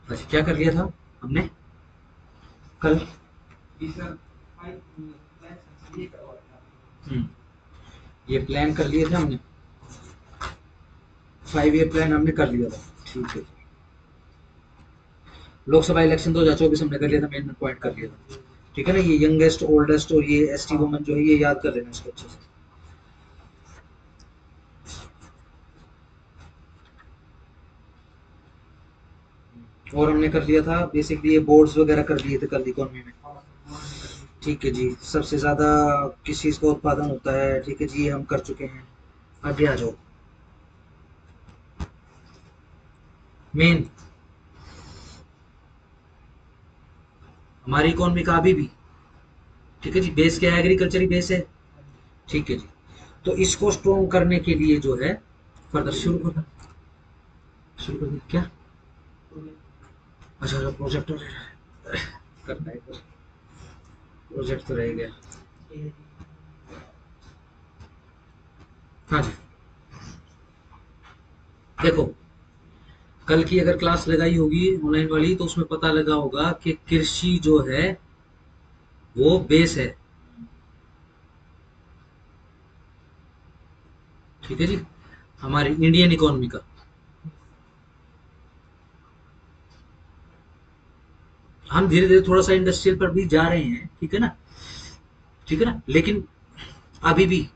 अच्छा, क्या कर लिया था हमने कल? हम्म, ये प्लान कर लिए थे हमने, 5 ईयर प्लान हमने कर लिया था। ठीक है। लोकसभा इलेक्शन 2024 हमने कर लिया था, मेन पॉइंट कर लिया था। ठीक है ना, ये यंगेस्ट ओल्डेस्ट और ये एसटी वुमन जो है ये याद कर लेना इसको अच्छे से। और हमने कर लिया था बेसिकली ये बोर्ड्स वगैरह कर दिए थे कल इकोनॉमी में। ठीक है जी, सबसे ज्यादा किस चीज का उत्पादन होता है, ठीक है जी, ये हम कर चुके हैं। आगे आ जाओ। मेन हमारी इकोनॉमी का अभी भी, ठीक है जी, बेस क्या है? एग्रीकल्चर ही बेस है। ठीक है जी। तो इसको स्ट्रॉन्ग करने के लिए जो है फर्दर शुरू करना, शुरू कर दिया क्या? अच्छा अच्छा, प्रोजेक्ट करना है, प्रोजेक्ट तो रह गया। हाँ जी। देखो, कल की अगर क्लास लगाई होगी ऑनलाइन वाली तो उसमें पता लगा होगा कि कृषि जो है वो बेस है। ठीक है जी, हमारी इंडियन इकोनॉमी का। हम धीरे धीरे थोड़ा सा इंडस्ट्रियल पर भी जा रहे हैं, ठीक है ना। ठीक है ना, लेकिन अभी भी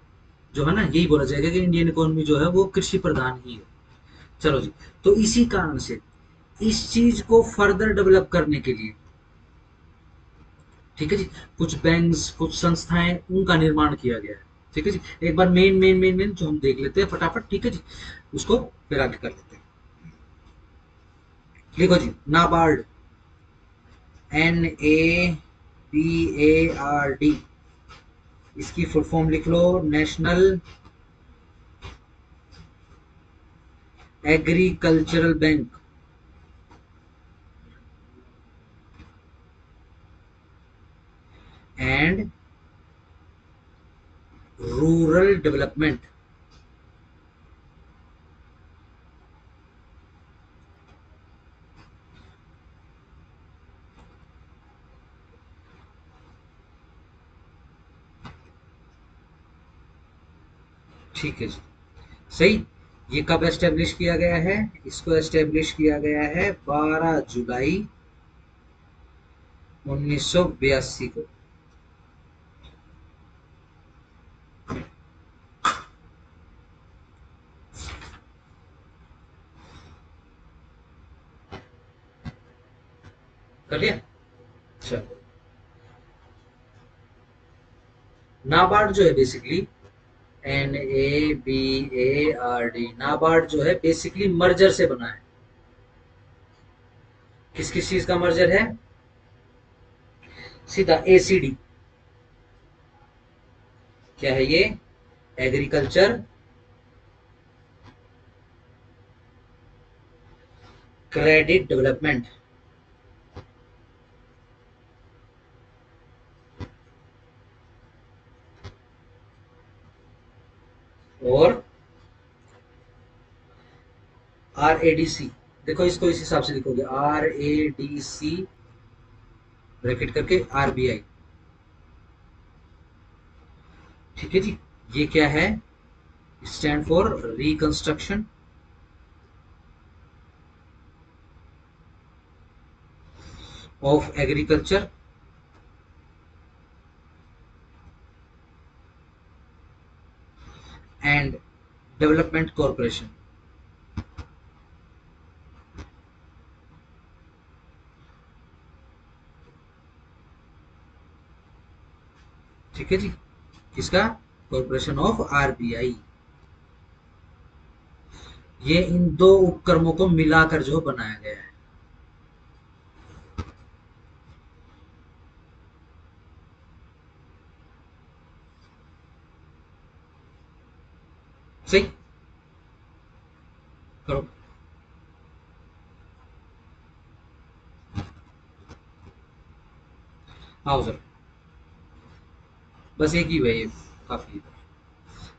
जो है ना यही बोला जाएगा कि इंडियन इकोनॉमी जो है वो कृषि प्रधान ही है। चलो जी। तो इसी कारण से इस चीज को फर्दर डेवलप करने के लिए, ठीक है जी, कुछ बैंक्स कुछ संस्थाएं उनका निर्माण किया गया है। ठीक है जी, एक बार मेन मेन मेन मेन जो हम देख लेते हैं फटाफट, ठीक है जी, उसको फिर आगे कर लेते हैं। लिखो जी, नाबार्ड, NABARD, इसकी फुल फॉर्म लिख लो, National Agricultural Bank and Rural Development. ठीक है जी, सही। ये कब एस्टेब्लिश किया गया है? इसको एस्टेब्लिश किया गया है 12 जुलाई 1982 को। कर लिया? चलो, नाबार्ड जो है बेसिकली, NABARD, नाबार्ड जो है बेसिकली मर्जर से बना है। किस किस चीज का मर्जर है? सीधा ACD। क्या है ये? Agriculture credit development. और RADC, देखो इसको इस हिसाब से लिखोगे, RADC ब्रैकेट करके RBI। ठीक है जी, ये क्या है? Stand for reconstruction of agriculture and development corporation. ठीक है जी, किसका? Corporation of RBI। ये इन दो उपक्रमों को मिलाकर जो बनाया गया है। सही। करो। आओ सर, बस एक ही है ये, काफी है।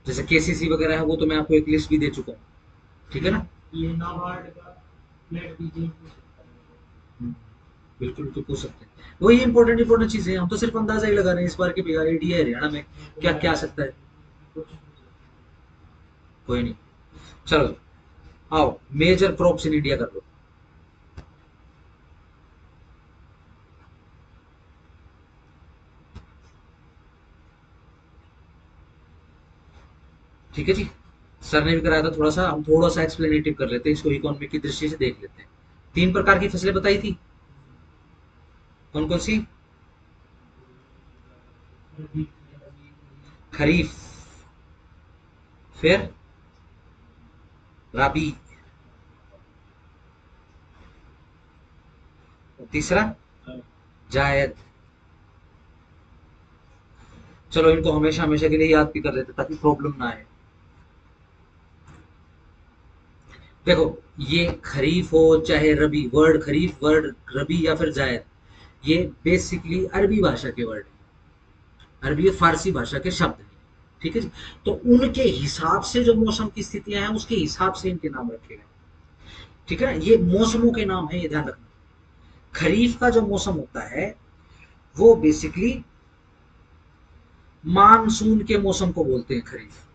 जैसे KCC वगैरह है वो तो मैं आपको एक लिस्ट भी दे चुका हूँ। ठीक है ना। ये नाबार्ड का फ्लैट दीजिए। हम्म, बिल्कुल बिल्कुल पूछ सकते हैं। वही इंपॉर्टेंट इंपॉर्टेंट चीजें हम तो सिर्फ अंदाजा ही लगा रहे हैं इस बार के बिहार एडीए हरियाणा में क्या क्या आ सकता है। कोई नहीं। चलो आओ, मेजर क्रॉप्स इन इंडिया कर लो। ठीक है जी। सर ने भी कराया था थोड़ा सा, हम थोड़ा सा एक्सप्लेनेटिव कर लेते हैं इसको, इकोनॉमी की दृष्टि से देख लेते हैं। 3 प्रकार की फसलें बताई थी। कौन कौन सी? खरीफ, फिर राबी, और तीसरा जायद। चलो इनको हमेशा हमेशा के लिए याद भी कर लेते ताकि प्रॉब्लम ना आए। देखो, ये खरीफ हो चाहे रबी, वर्ड खरीफ, वर्ड रबी या फिर जायद, ये बेसिकली अरबी भाषा के वर्ड है, अरबी और फारसी भाषा के शब्द हैं। ठीक है जी। तो उनके हिसाब से जो मौसम की स्थितियां हैं उसके हिसाब से इनके नाम रखे गए। ठीक है ना, ये मौसमों के नाम है, ये ध्यान रखना। खरीफ का जो मौसम होता है वो बेसिकली मानसून के मौसम को बोलते हैं खरीफ।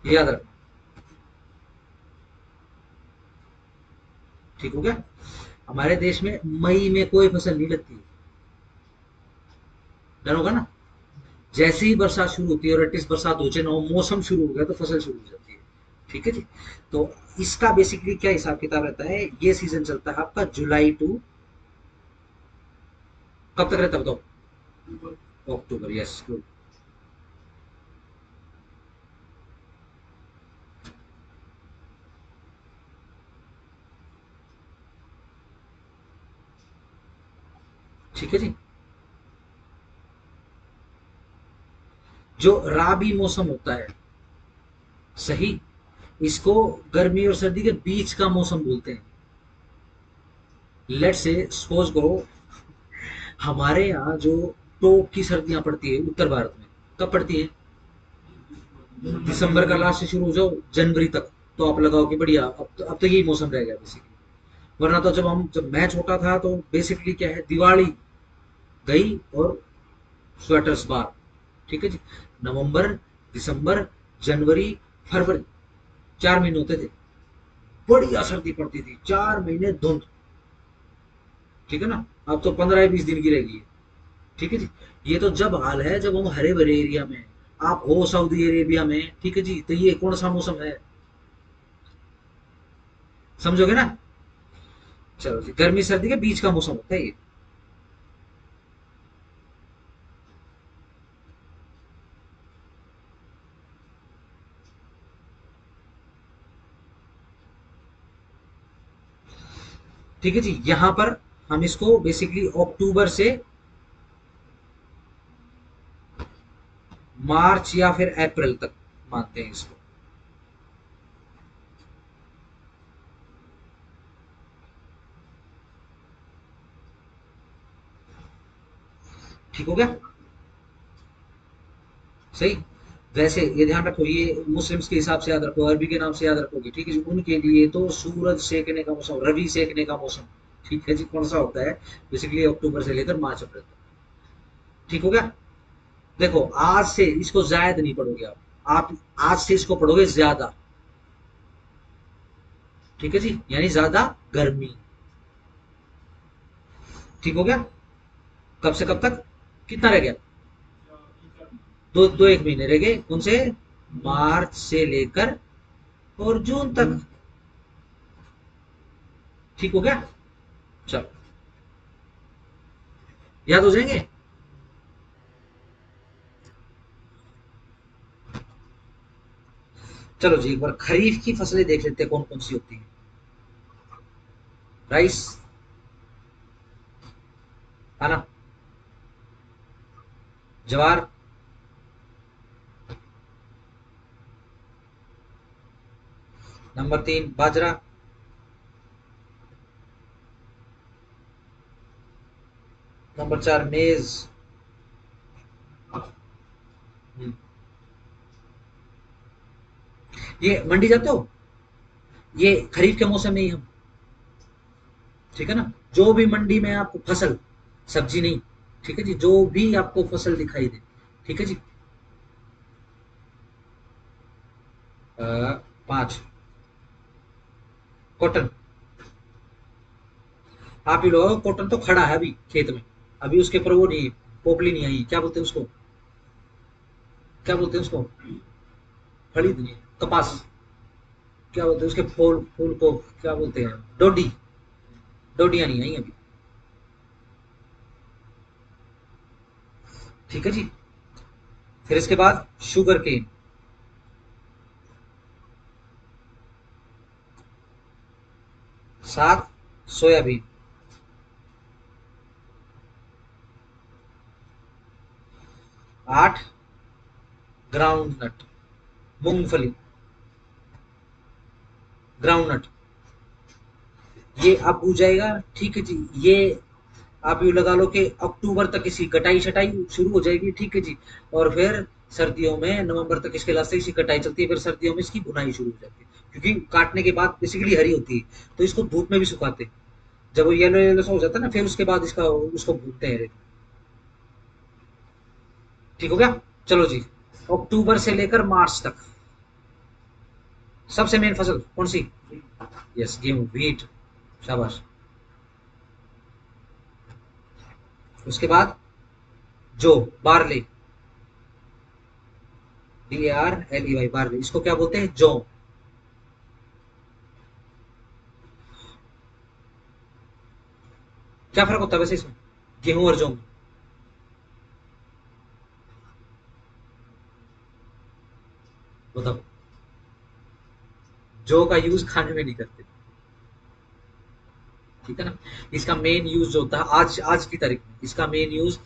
ये याद रखना। ठीक हो गया। हमारे देश में मई में कोई फसल नहीं लगती। डर होगा ना। जैसे ही बरसात शुरू होती है और एटलीस्ट बरसात हो जाए ना, मौसम शुरू हो गया तो फसल शुरू हो जाती है। ठीक है जी। तो इसका बेसिकली क्या हिसाब किताब रहता है, ये सीजन चलता है आपका जुलाई टू कब तक रहता है बताओ? अक्टूबर, यस गुड। ठीक है जी। जो राबी मौसम होता है, सही, इसको गर्मी और सर्दी के बीच का मौसम बोलते हैं। लेट से सपोज करो, हमारे यहाँ जो टोक की सर्दियां पड़ती है उत्तर भारत में, कब पड़ती है? दिसंबर का लास्ट से शुरू हो जाओ जनवरी तक, तो आप लगाओ कि बढ़िया, अब तो यही मौसम रह गया बेसिकली। वरना तो जब मैं छोटा था तो बेसिकली क्या है, दिवाली गई और स्वेटर्स बार। ठीक है जी। नवंबर, दिसंबर, जनवरी, फरवरी, 4 महीने होते थे, बढ़िया सर्दी पड़ती थी, 4 महीने धुंध। ठीक है ना। अब तो 15 20 दिन की रहेगी। ठीक है जी। ये तो जब हाल है जब हम हरे भरे एरिया में हैं। आप हो सऊदी अरेबिया में, ठीक है जी, तो ये कौन सा मौसम है? समझोगे ना। चलो जी, गर्मी सर्दी के बीच का मौसम होता है ये। ठीक है जी। यहां पर हम इसको बेसिकली अक्टूबर से मार्च या फिर अप्रैल तक मानते हैं इसको। ठीक हो गया। सही। वैसे ये ध्यान रखो, ये मुस्लिम्स के हिसाब से याद रखो, अरबी के नाम से याद रखोगे। ठीक है जी। उनके लिए तो सूरज सेकने का मौसम, रवि सेकने का मौसम, ठीक है जी, कौन सा होता है? बेसिकली अक्टूबर से लेकर मार्च अप्रैल तक। ठीक हो गया। देखो, आज से इसको जायद नहीं पढ़ोगे आप आज से इसको पढ़ोगे ज्यादा। ठीक है जी, यानी ज्यादा गर्मी। ठीक हो गया। कब से कब तक? कितना रह गया? दो दो एक महीने रह गए, कौन से? मार्च से लेकर और जून तक। ठीक हो गया। चलो, याद हो जाएंगे। चलो जी, एक बार खरीफ की फसलें देख लेते हैं कौन कौन सी होती है। राइस, है ना। ज्वार, नंबर 3 बाजरा, नंबर 4 मेज। हम्म, ये मंडी जाते हो? ये खरीफ के मौसम में ही हम, ठीक है ना, जो भी मंडी में आपको फसल, सब्जी नहीं, ठीक है जी, जो भी आपको फसल दिखाई दे, ठीक है जी, 5, कॉटन। आप ही लो, कॉटन तो खड़ा है अभी खेत में, अभी उसके ऊपर वो नहीं, पोपली नहीं आई, क्या बोलते हैं उसको, क्या बोलते हैं उसको, खड़ी नहीं, कपास, क्या बोलते हैं उसके फूल, फूल को क्या बोलते हैं, डोडी, डोडियां नहीं आई अभी, ठीक है जी। फिर इसके बाद sugarcane, 7 soybean, 8 groundnut, मूंगफली, ग्राउंड नट, ये अब हो जाएगा, ठीक है जी। ये आप यूँ लगा लो कि अक्टूबर तक इसकी कटाई छटाई शुरू हो जाएगी, ठीक है जी। और फिर सर्दियों में नवंबर तक इसके लास्ट तक इसकी कटाई चलती है, फिर सर्दियों में इसकी बुनाई शुरू हो जाती है, क्योंकि काटने के बाद बेसिकली हरी होती है, तो इसको धूप में भी सुखाते हैं। जब वो येलो येलो सा हो जाता है ना, फिर उसके बाद इसका उसको भूनते हैं। ठीक हो गया, चलो जी। अक्टूबर से लेकर मार्च तक सबसे मेन फसल कौन सी, यस गेहूं, व्हीट, शाबाश। उसके बाद जो बार्ले, BARLEY, बार्ले, इसको क्या बोलते हैं, जौ। क्या फर्क होता है वैसे इसमें, गेहूं और जौ में, बताओ। जौ का यूज खाने में नहीं करते, ठीक है ना। इसका मेन यूज जो होता है आज आज की तारीख में, इसका मेन यूज,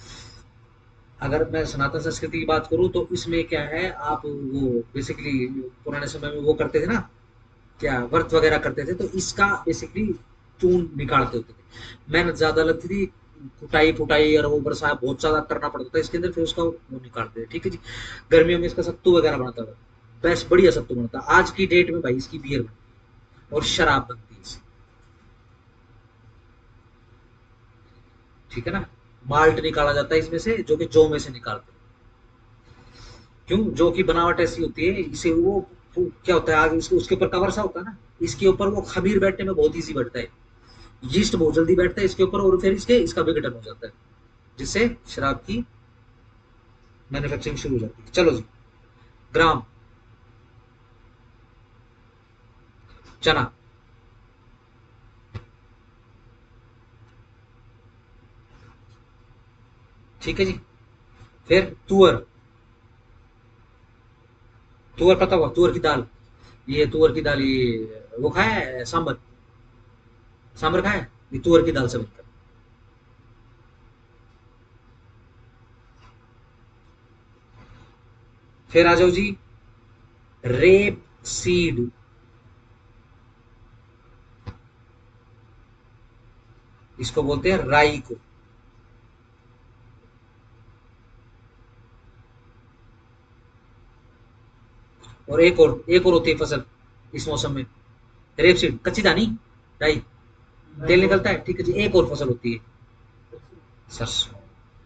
अगर मैं सनातन संस्कृति की बात करूं तो इसमें क्या है, आप वो बेसिकली पुराने समय में वो करते थे ना, क्या व्रत वगैरह करते थे, तो इसका बेसिकली चून निकालते होते थे, मेहनत ज्यादा लगती थी, कुटाई फुटाई और वो बरसा बहुत ज्यादा करना पड़ता था इसके अंदर, फिर उसका वो निकालते थे, ठीक है जी। गर्मियों में इसका सत्तू वगैरह बनता था, बेस्ट बढ़िया सत्तू बनता। आज की डेट में भाई इसकी बियर बनती है और शराब बनती है इसकी, ठीक है ना। माल्ट निकाला जाता है इसमें से, जो कि जौ में से निकालते हैं। क्यों, जौ की बनावट ऐसी होती है, इसे वो क्या होता है, आगे उसके ऊपर कवर सा होता है ना, इसके ऊपर वो खमीर बैठने में बहुत इजी बैठता है, यीस्ट बहुत जल्दी बैठता है इसके ऊपर, और फिर इसका विघटन हो जाता है, जिससे शराब की मैन्युफैक्चरिंग शुरू हो जाती है। चलो जी। ग्राम, चना, ठीक है जी। फिर तुअर, तुअर पता हुआ, तुअर की दाल, ये तुअर की दाल, ये वो खाया है सांबर, सांबर खाया है, ये तुअर की दाल से बनता है। फिर आ जाओ जी, रेप सीड, इसको बोलते हैं राई को। और एक और होती है फसल इस मौसम में, रेप सीड, कच्ची दानी, राई, तेल निकलता है, ठीक है जी। एक और फसल होती है, सरसों,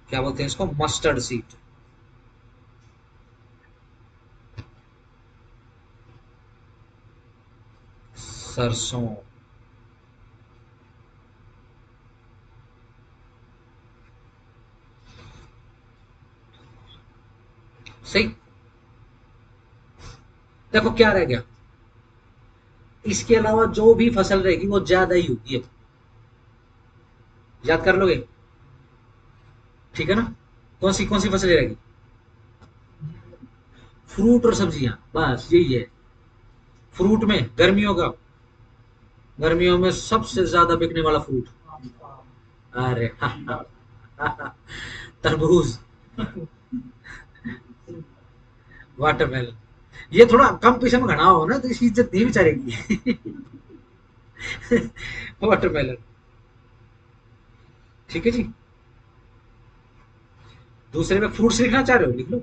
क्या बोलते हैं इसको, मस्टर्ड सीड, सरसों, सही। देखो क्या रह गया, इसके अलावा जो भी फसल रहेगी वो ज्यादा ही होगी अब, याद कर लोगे, ठीक है ना। कौन सी फसलें रहेगी, फ्रूट और सब्जियां, बस यही है। फ्रूट में गर्मियों का, गर्मियों में सबसे ज्यादा बिकने वाला फ्रूट, अरे तरबूज, वाटरमेलन, ये थोड़ा कम पैसे में घना हो ना तो इसकी इज्जत नहीं बेचारेगी। वाटरमेलन, ठीक है जी। दूसरे में फ्रूट्स लिखना चाह रहे हो, लिख लो,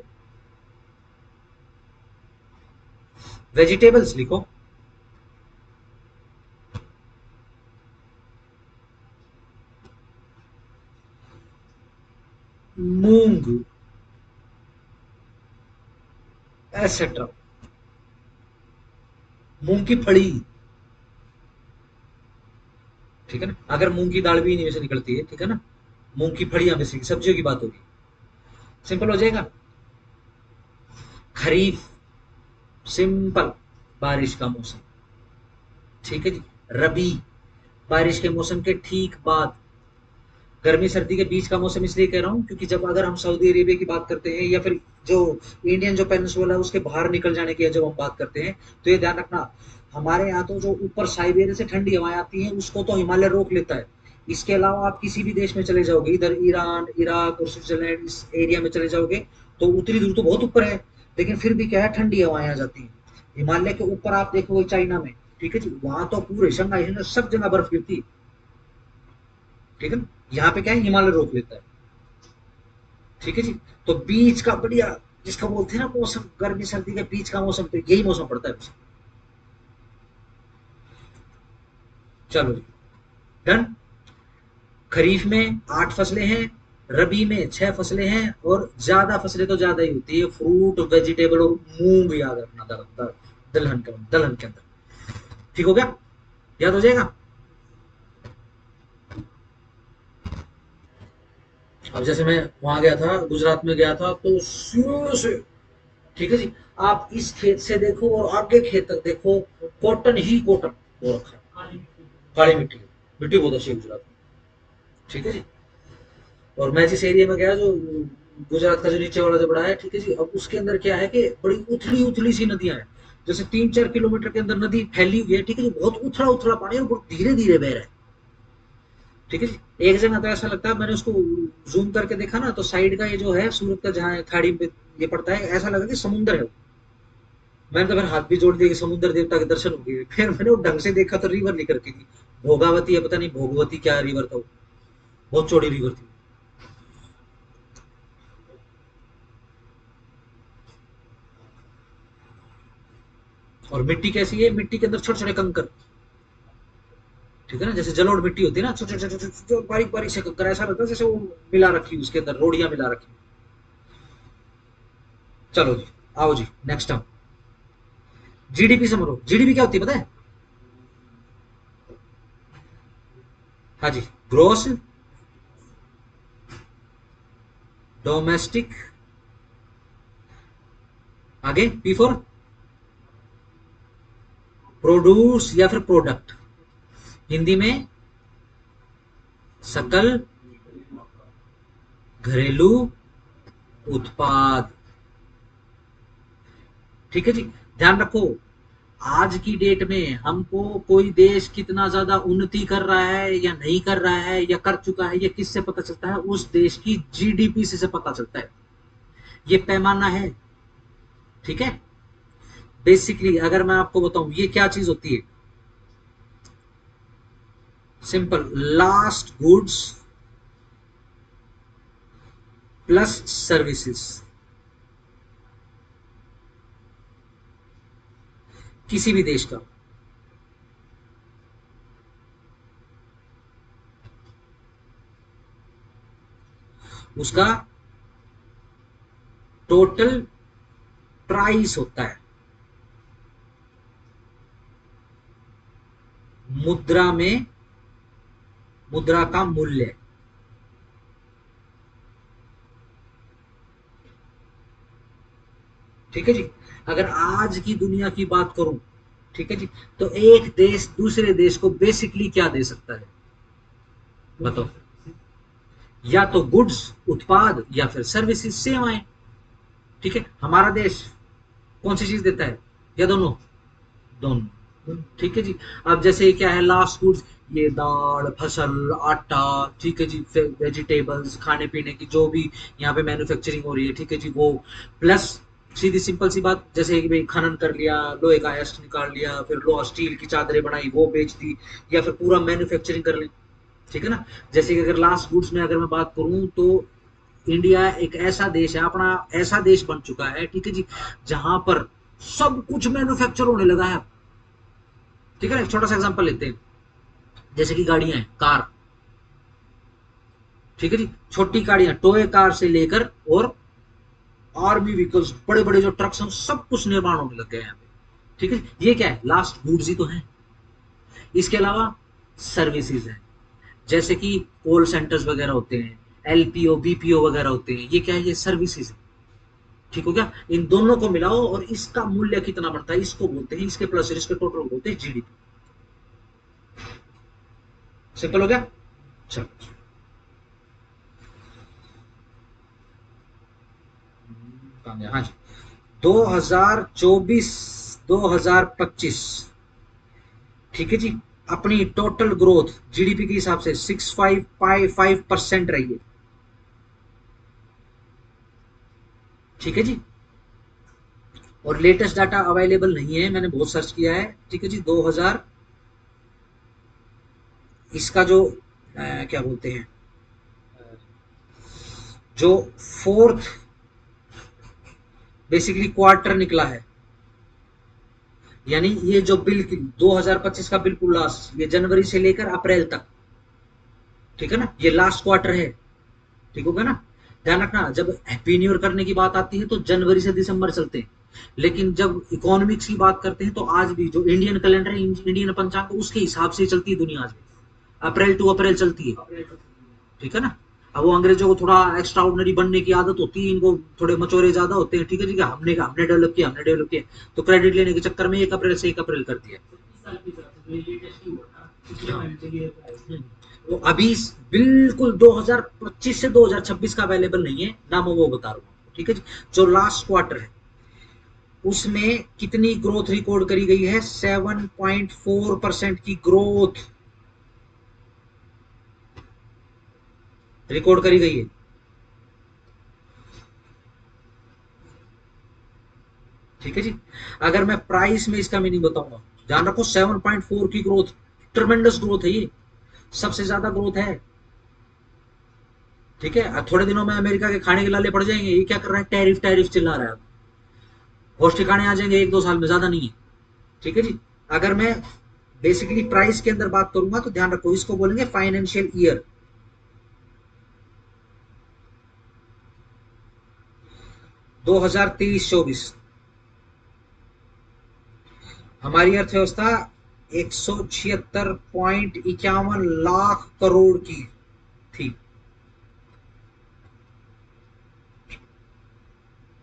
वेजिटेबल्स लिखो, एटसेट्रा। मूंग की फली, ठीक है ना, अगर मूंग की दाल भी इन्हीं में से निकलती है, ठीक है ना, मूंग की फलियां में से सब्जियों की बात होगी, सिंपल हो जाएगा। खरीफ, सिंपल, बारिश का मौसम, ठीक है जी। रबी, बारिश के मौसम के ठीक बाद, गर्मी सर्दी के बीच का मौसम इसलिए कह रहा हूँ क्योंकि जब अगर हम सऊदी अरेबिया की बात करते हैं या फिर जो इंडियन जो पेनिनसुला है उसके बाहर निकल जाने की जब हम बात करते हैं, तो ये ध्यान रखना, हमारे यहाँ तो जो ऊपर साइबेरिया से ठंडी हवाएं आती हैं उसको तो हिमालय रोक लेता है। इसके अलावा आप किसी भी देश में चले जाओगे, इधर ईरान, इराक और स्विट्जरलैंड इस एरिया में चले जाओगे, तो उतरी दूर तो बहुत ऊपर है, लेकिन फिर भी क्या है, ठंडी हवाएं आ जाती हैं। हिमालय के ऊपर आप देखोगे चाइना में, ठीक है जी, वहां तो पूरे शंघाई में सब जगह बर्फ गिरती है, ठीक है ना। यहाँ पे क्या है, हिमालय रोक लेता है, ठीक है जी। तो बीच का बढ़िया, जिसका बोलते हैं ना मौसम, गर्मी सर्दी के बीच का मौसम, तो यही मौसम पड़ता है उसे। चलो जी, डन। खरीफ में 8 फसलें हैं, रबी में 6 फसलें हैं, और ज्यादा फसलें तो ज्यादा ही होती है, फ्रूट, वेजिटेबल और मूंग याद रखना, दलहन के अंदर, ठीक हो गया, याद हो जाएगा। अब जैसे मैं वहां गया था, गुजरात में गया था, तो शुरू से, ठीक है जी, आप इस खेत से देखो और आगे खेत तक देखो, कॉटन ही कॉटन हो रखा है, काली मिट्टी, मिट्टी बहुत अच्छी है गुजरात में, ठीक है जी। और मैं जिस एरिया में गया, जो गुजरात का जो नीचे वाला जो बड़ा है, ठीक है जी, अब उसके अंदर क्या है कि बड़ी उथली उथली सी नदियां हैं, जैसे 3-4 किलोमीटर के अंदर नदी फैली हुई है, ठीक है जी, बहुत उथला उथला पानी है और बहुत धीरे धीरे बह रहा है, ठीक है जी। एक जगह तो ऐसा लगता है, मैंने उसको जूम करके देखा ना, तो साइड का ये जो है सूरत का, जहाँ खाड़ी पे ये पड़ता है, ऐसा लगा कि समुंदर है। मैंने तो फिर हाथ भी जोड़ दिया कि समुद्र देवता के दर्शन हो गए। फिर मैंने वो ढंग से देखा तो रिवर निकल के थी, भोगावती है, पता नहीं भोगवती क्या रिवर था वो, बहुत चौड़ी रिवर थी। और मिट्टी कैसी है, मिट्टी के अंदर छोटे छोटे कंकर, ठीक है ना, जैसे जलोढ़ मिट्टी होती है ना, छोटे छोटे छोटे बारीक बारीक से कंकर, ऐसा लगता है जैसे वो मिला रखी, उसके अंदर रोड़ियां मिला रखी। चलो जी, आओ जी, नेक्स्ट हम जीडीपी समझो। जीडीपी क्या होती है पता है? हाँ जी, ग्रोस डोमेस्टिक, आगे पी फॉर प्रोड्यूस या फिर प्रोडक्ट, हिंदी में सकल घरेलू उत्पाद, ठीक है जी। ध्यान रखो, आज की डेट में हमको कोई देश कितना ज्यादा उन्नति कर रहा है या नहीं कर रहा है या कर चुका है, ये किससे पता चलता है? उस देश की जीडीपी से पता चलता है, ये पैमाना है, ठीक है। बेसिकली अगर मैं आपको बताऊं ये क्या चीज होती है, simple, last goods plus services, किसी भी देश का, उसका टोटल प्राइस होता है, मुद्रा में, मुद्रा का मूल्य, ठीक है जी। अगर आज की दुनिया की बात करूं, ठीक है जी, तो एक देश दूसरे देश को बेसिकली क्या दे सकता है, बताओ? या तो गुड्स, उत्पाद, या फिर सर्विसेज, सेवाएं, ठीक है। हमारा देश कौन सी चीज देता है, या दोनों? दोनों, ठीक है जी। अब जैसे क्या है, लास्ट गुड्स, ये दाल, फसल, आटा, ठीक है जी, वेजिटेबल्स, खाने पीने की जो भी यहाँ पे मैन्युफैक्चरिंग हो रही है, ठीक है जी, वो प्लस, सीधी सिंपल सी बात, जैसे कि भाई खनन कर लिया, लोहे का एस्ट निकाल लिया, फिर लोहा स्टील की चादरें बनाई वो बेच दी, या फिर पूरा मैन्युफैक्चरिंग कर लें, ठीक है ना। जैसे कि अगर लास्ट गुड्स में अगर मैं बात करूं, तो इंडिया एक ऐसा देश है, अपना ऐसा देश बन चुका है, ठीक है जी, जहां पर सब कुछ मैन्युफैक्चर होने लगा है, ठीक है ना। एक छोटा सा एग्जांपल लेते हैं, जैसे कि गाड़ियां हैं, कार, ठीक है जी, छोटी गाड़ियां, टोय कार से लेकर और आर्मी व्हीकल्स, बड़े बड़े जो ट्रक्स हैं, सब कुछ निर्माण होने लग गए हैं यहाँ पे। ठीक है, ये क्या है, लास्ट गुड्स ही तो है। इसके अलावा सर्विसेज है, जैसे कि कॉल सेंटर्स वगैरह होते हैं, एलपीओ बीपीओ वगैरह होते हैं, ये क्या है, ये सर्विसेज है। ठीक हो गया, इन दोनों को मिलाओ और इसका मूल्य कितना बढ़ता है, इसको बोलते हैं, इसके प्लस इसके टोटल बोलते हैं जीडीपी। सिंपल हो गया। चलो, हाँ जी, 2024 2025, ठीक है जी, अपनी टोटल ग्रोथ जीडीपी के हिसाब से 6.55% रही है। ठीक है जी, और लेटेस्ट डाटा अवेलेबल नहीं है, मैंने बहुत सर्च किया है। ठीक है जी, 2000 इसका जो क्या बोलते हैं, जो फोर्थ बेसिकली क्वार्टर निकला है, यानी ये जो बिल 2025 का बिल्कुल लास्ट, ये जनवरी से लेकर अप्रैल तक, ठीक है ना, ये लास्ट क्वार्टर है। ठीक होगा ना, ध्यान रखना, जब हैप्पी न्यू ईयर करने की बात आती है तो जनवरी से दिसंबर चलते हैं, लेकिन जब इकोनॉमिक्स की बात करते हैं तो आज भी जो इंडियन कैलेंडर है, इंडियन पंचांग, उसके हिसाब से चलती है दुनिया आज भी, अप्रैल टू अप्रैल चलती है। ठीक है ना, अब वो अंग्रेजों को थोड़ा एक्स्ट्रा ऑर्डिनरी बनने की आदत होती है, इनको थोड़े मचोरे ज्यादा होते हैं। ठीक है जी, हमने हमने डेवलप किया, हमने डेवलप किया, तो क्रेडिट लेने के चक्कर में 1 अप्रैल से 1 अप्रैल कर दिया। तो अभी बिल्कुल 2025 से 2026 का अवेलेबल नहीं है ना, मैं वो बता रहा हूँ। ठीक है जी, जो लास्ट क्वार्टर है उसमें कितनी ग्रोथ रिकॉर्ड करी गई है, 7.4% की ग्रोथ रिकॉर्ड करी गई है। ठीक है जी, अगर मैं प्राइस में इसका मीनिंग बताऊंगा, ध्यान रखो, 7.4 की ग्रोथ, ट्रमेंडस ग्रोथ है ये, सबसे ज्यादा ग्रोथ है। ठीक है, थोड़े दिनों में अमेरिका के खाने के लाले पड़ जाएंगे, ये क्या कर रहा है, टैरिफ टैरिफ चिल्ला रहा है, होश ठिकाने आ जाएंगे 1-2 साल में, ज्यादा नहीं है। ठीक है जी, अगर मैं बेसिकली प्राइस के अंदर बात करूंगा तो ध्यान रखो, इसको बोलेंगे फाइनेंशियल ईयर। 2023-24 हमारी अर्थव्यवस्था 176.51 लाख करोड़ की थी।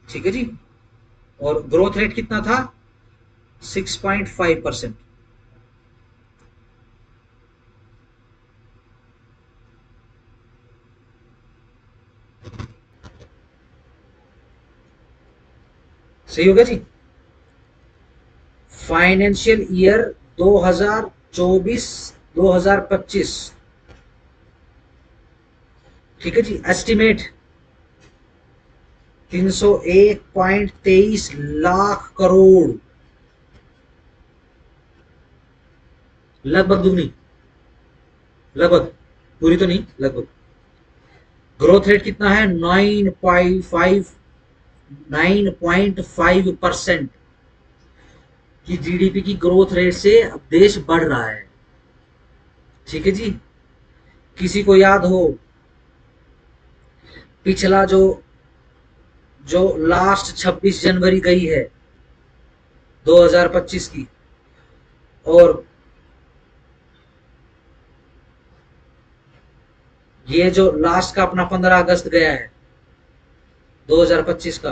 ठीक है जी, और ग्रोथ रेट कितना था, 6.5%। सही हो गया जी, फाइनेंशियल ईयर 2024-2025। ठीक है जी, एस्टिमेट 301.23 लाख करोड़, लगभग दुगनी, लगभग, पूरी तो नहीं, लगभग। ग्रोथ रेट कितना है, 9.5% की जीडीपी की ग्रोथ रेट से देश बढ़ रहा है। ठीक है जी, किसी को याद हो पिछला जो जो लास्ट 26 जनवरी गई है 2025 की, और ये जो लास्ट का अपना 15 अगस्त गया है 2025 का,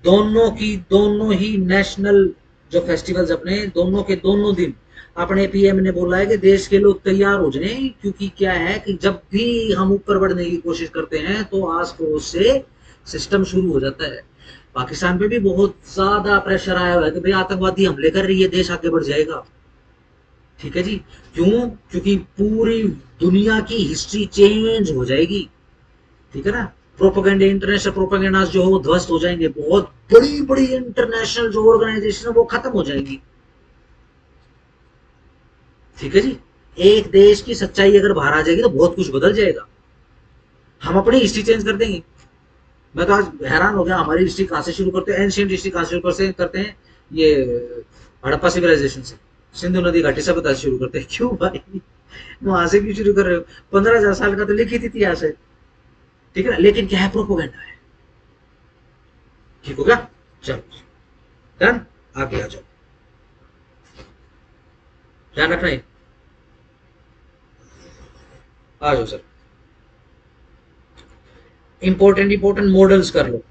दोनों ही नेशनल जो फेस्टिवल्स अपने, दोनों के दोनों दिन अपने पीएम ने बोला है कि देश के लोग तैयार हो जाए, क्योंकि क्या है कि जब भी हम ऊपर बढ़ने की कोशिश करते हैं तो आस पड़ोस से सिस्टम शुरू हो जाता है। पाकिस्तान पे भी बहुत ज्यादा प्रेशर आया हुआ है कि भाई आतंकवादी हमले कर रही है, देश आगे बढ़ जाएगा। ठीक है जी, क्यों, क्योंकि पूरी दुनिया की हिस्ट्री चेंज हो जाएगी। ठीक है ना, प्रोपेगेंडा, इंटरनेशनल प्रोपेगेंडा जो है वो ध्वस्त हो जाएंगे, बहुत बड़ी बड़ी इंटरनेशनल जो ऑर्गेनाइजेशन है वो खत्म हो जाएगी। ठीक है जी, एक देश की सच्चाई अगर बाहर आ जाएगी तो बहुत कुछ बदल जाएगा, हम अपनी हिस्ट्री चेंज कर देंगे। मैं तो आज हैरान हो गया, हमारी हिस्ट्री कहां से शुरू करते हैं, एंशियंट हिस्ट्री कहां से करते हैं, ये हड़प्पा सिविलाइजेशन से, सिंधु नदी घाटी सभ्यता से शुरू करते हैं। क्यों भाई, वहां से क्यों शुरू कर रहे हो, 15,000 साल का तो लिखित इतिहास है। ठीक है ना, लेकिन क्या है, प्रोपोगेंडा है। ठीक हो गया? चलो डन, आगे आ जाओ, ध्यान रखना है। आ जाओ सर, इंपॉर्टेंट इंपॉर्टेंट मॉडल्स कर लो,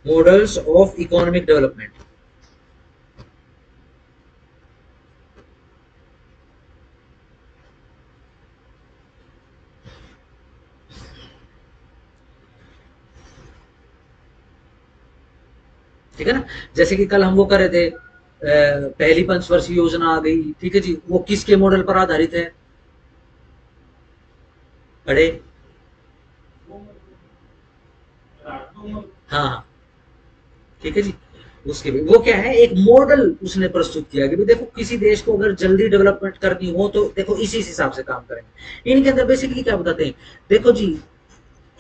मॉडल्स ऑफ इकोनॉमिक डेवलपमेंट। ठीक है ना? जैसे कि कल हम वो कर रहे थे, पहली पंचवर्षीय योजना आ गई, ठीक है जी, वो किसके मॉडल पर आधारित है? अरे हाँ हाँ, ठीक है जी, उसके भी वो क्या है, एक मॉडल उसने प्रस्तुत किया कि भाई देखो किसी देश को अगर जल्दी डेवलपमेंट करनी हो तो देखो इसी हिसाब से काम करेंगे। इनके अंदर बेसिकली क्या बताते हैं, देखो जी,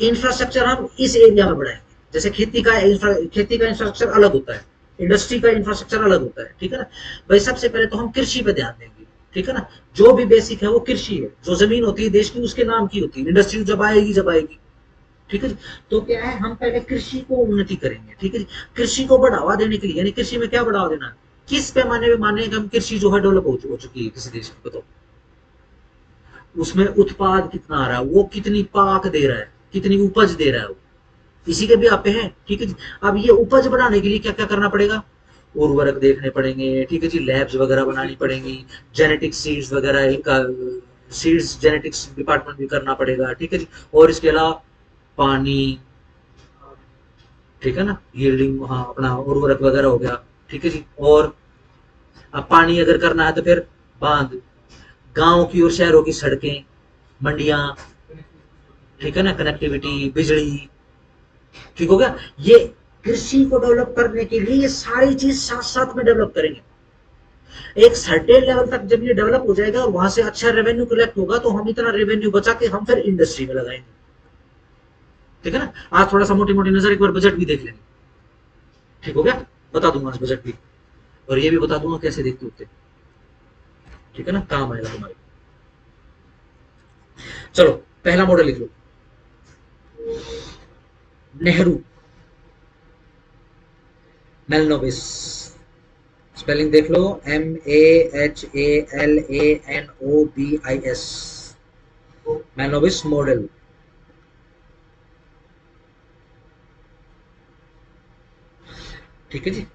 इंफ्रास्ट्रक्चर हम इस एरिया में बढ़ाएंगे, जैसे खेती का इंफ्रास्ट्रक्चर अलग होता है, इंडस्ट्री का इंफ्रास्ट्रक्चर अलग होता है, ठीक है ना? भाई सबसे पहले तो हम कृषि पे ध्यान देंगे, ठीक है ना? जो भी बेसिक है वो कृषि है, जो जमीन होती है देश की उसके नाम की होती है, इंडस्ट्री जब आएगी, ठीक है जी। तो क्या है, हम पहले कृषि को उन्नति करेंगे, ठीक है जी। कृषि को बढ़ावा देने के लिए, यानी कृषि में क्या बढ़ावा देना, किस पैमाने में माने कि हम कृषि जो है डेवलप हो चुकी है किसी देश में, बताओ उसमें उत्पाद कितना आ रहा है, वो कितनी पाक दे रहा है, कितनी उपज दे रहा है वो, इसी के भी आपे हैं, ठीक है जी। अब ये उपज बढ़ाने के लिए क्या क्या करना पड़ेगा, उर्वरक देखने पड़ेंगे, ठीक है जी, लैब्स वगैरह बनानी पड़ेंगी, जेनेटिक सीड्स वगैरह इनका सीड्स जेनेटिक्स डिपार्टमेंट भी करना पड़ेगा, ठीक है जी। और इसके अलावा पानी, ठीक है ना, यील्डिंग, हाँ अपना उर्वरक वगैरह हो गया, ठीक है जी। और अब पानी अगर करना है तो फिर बांध, गांव की और शहरों की सड़कें, मंडियां, ठीक है ना, कनेक्टिविटी, बिजली, ठीक हो गया? ये कृषि को डेवलप करने के लिए ये सारी चीज साथ साथ में डेवलप करेंगे। एक सर्टेन लेवल तक जब ये डेवलप हो जाएगा और वहां से अच्छा रेवेन्यू कलेक्ट होगा तो हम इतना रेवेन्यू बचा के हम फिर इंडस्ट्री में लगाएंगे, ठीक है ना? आज थोड़ा सा मोटी मोटी नजर एक बार बजट भी देख लेंगे, ठीक हो गया? बता दूंगा आज बजट भी, और ये भी बता दूंगा कैसे देखते होते, ठीक है ना, काम आएगा तुम्हारे। चलो पहला मॉडल लिख लो, नेहरू मेलनोबिस, स्पेलिंग देख लो, MAHALANOBIS, मेलनोबिस मॉडल, ठीक है जी।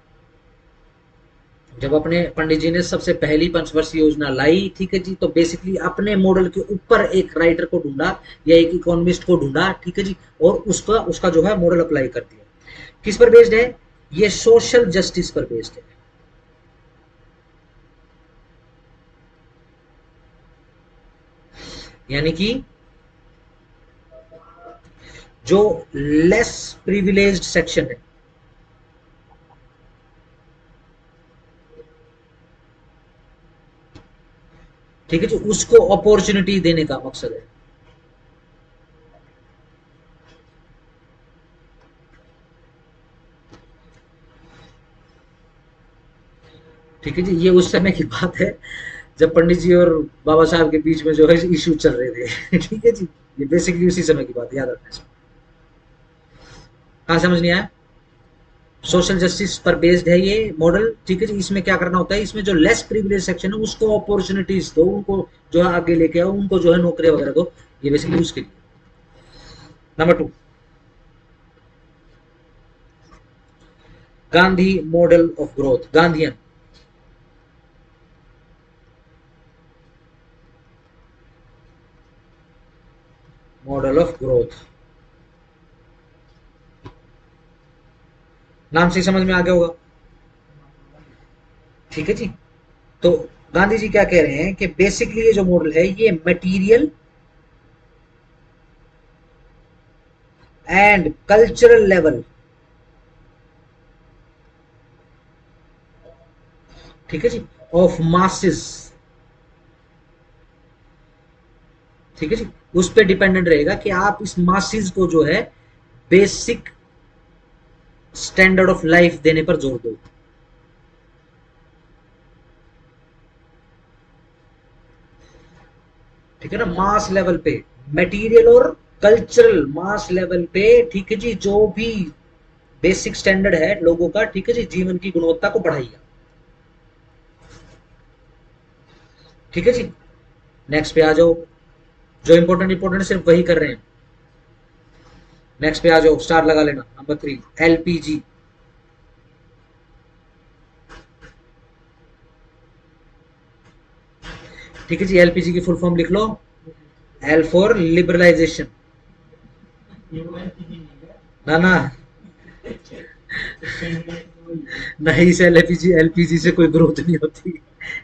जब अपने पंडित जी ने सबसे पहली पंचवर्षीय योजना लाई, ठीक है जी, तो बेसिकली अपने मॉडल के ऊपर एक राइटर को ढूंढा या एक इकोनॉमिस्ट को ढूंढा, ठीक है जी, और उसका उसका जो है मॉडल अप्लाई कर दिया। किस पर बेस्ड है ये? सोशल जस्टिस पर बेस्ड है, यानी कि जो लेस प्रिविलेज्ड सेक्शन है, ठीक है जी, उसको अपॉर्चुनिटी देने का मकसद है, ठीक है जी। ये उस समय की बात है जब पंडित जी और बाबा साहब के बीच में जो है इश्यू चल रहे थे ठीक है जी, ये बेसिकली उसी समय की बात है, याद रखना। कहाँ समझ नहीं आया? सोशल जस्टिस पर बेस्ड है ये मॉडल, ठीक है जी। इसमें क्या करना होता है, इसमें जो लेस प्रिविलेज सेक्शन है उसको अपॉर्चुनिटीज दो, उनको जो है आगे लेके आओ, उनको जो है नौकरियां वगैरह दो, ये बेसिकली उसके लिए। Number 2, Gandhi model of growth, Gandhian model of growth, नाम से समझ में आ गया होगा, ठीक है जी। तो गांधी जी क्या कह रहे हैं कि बेसिकली ये जो मॉडल है ये मटेरियल एंड कल्चरल लेवल, ठीक है जी, ऑफ मासेस, ठीक है जी, उस पर डिपेंडेंट रहेगा कि आप इस मासेस को जो है बेसिक स्टैंडर्ड ऑफ लाइफ देने पर जोर दो, ठीक है ना, मास लेवल पे, मटेरियल और कल्चरल मास लेवल पे, ठीक है जी, जो भी बेसिक स्टैंडर्ड है लोगों का, ठीक है जी, जीवन की गुणवत्ता को बढ़ाइए, ठीक है जी। नेक्स्ट पे आ जाओ, जो इंपॉर्टेंट इंपॉर्टेंट सिर्फ वही कर रहे हैं। नेक्स्ट पे आ जाओ, स्टार लगा लेना, नंबर 3 एलपीजी। ठीक है जी, एलपीजी की फुल फॉर्म लिख लो, एल फॉर लिबरलाइजेशन। ना ना, नहीं से एलपीजी, एलपीजी से कोई ग्रोथ नहीं होती,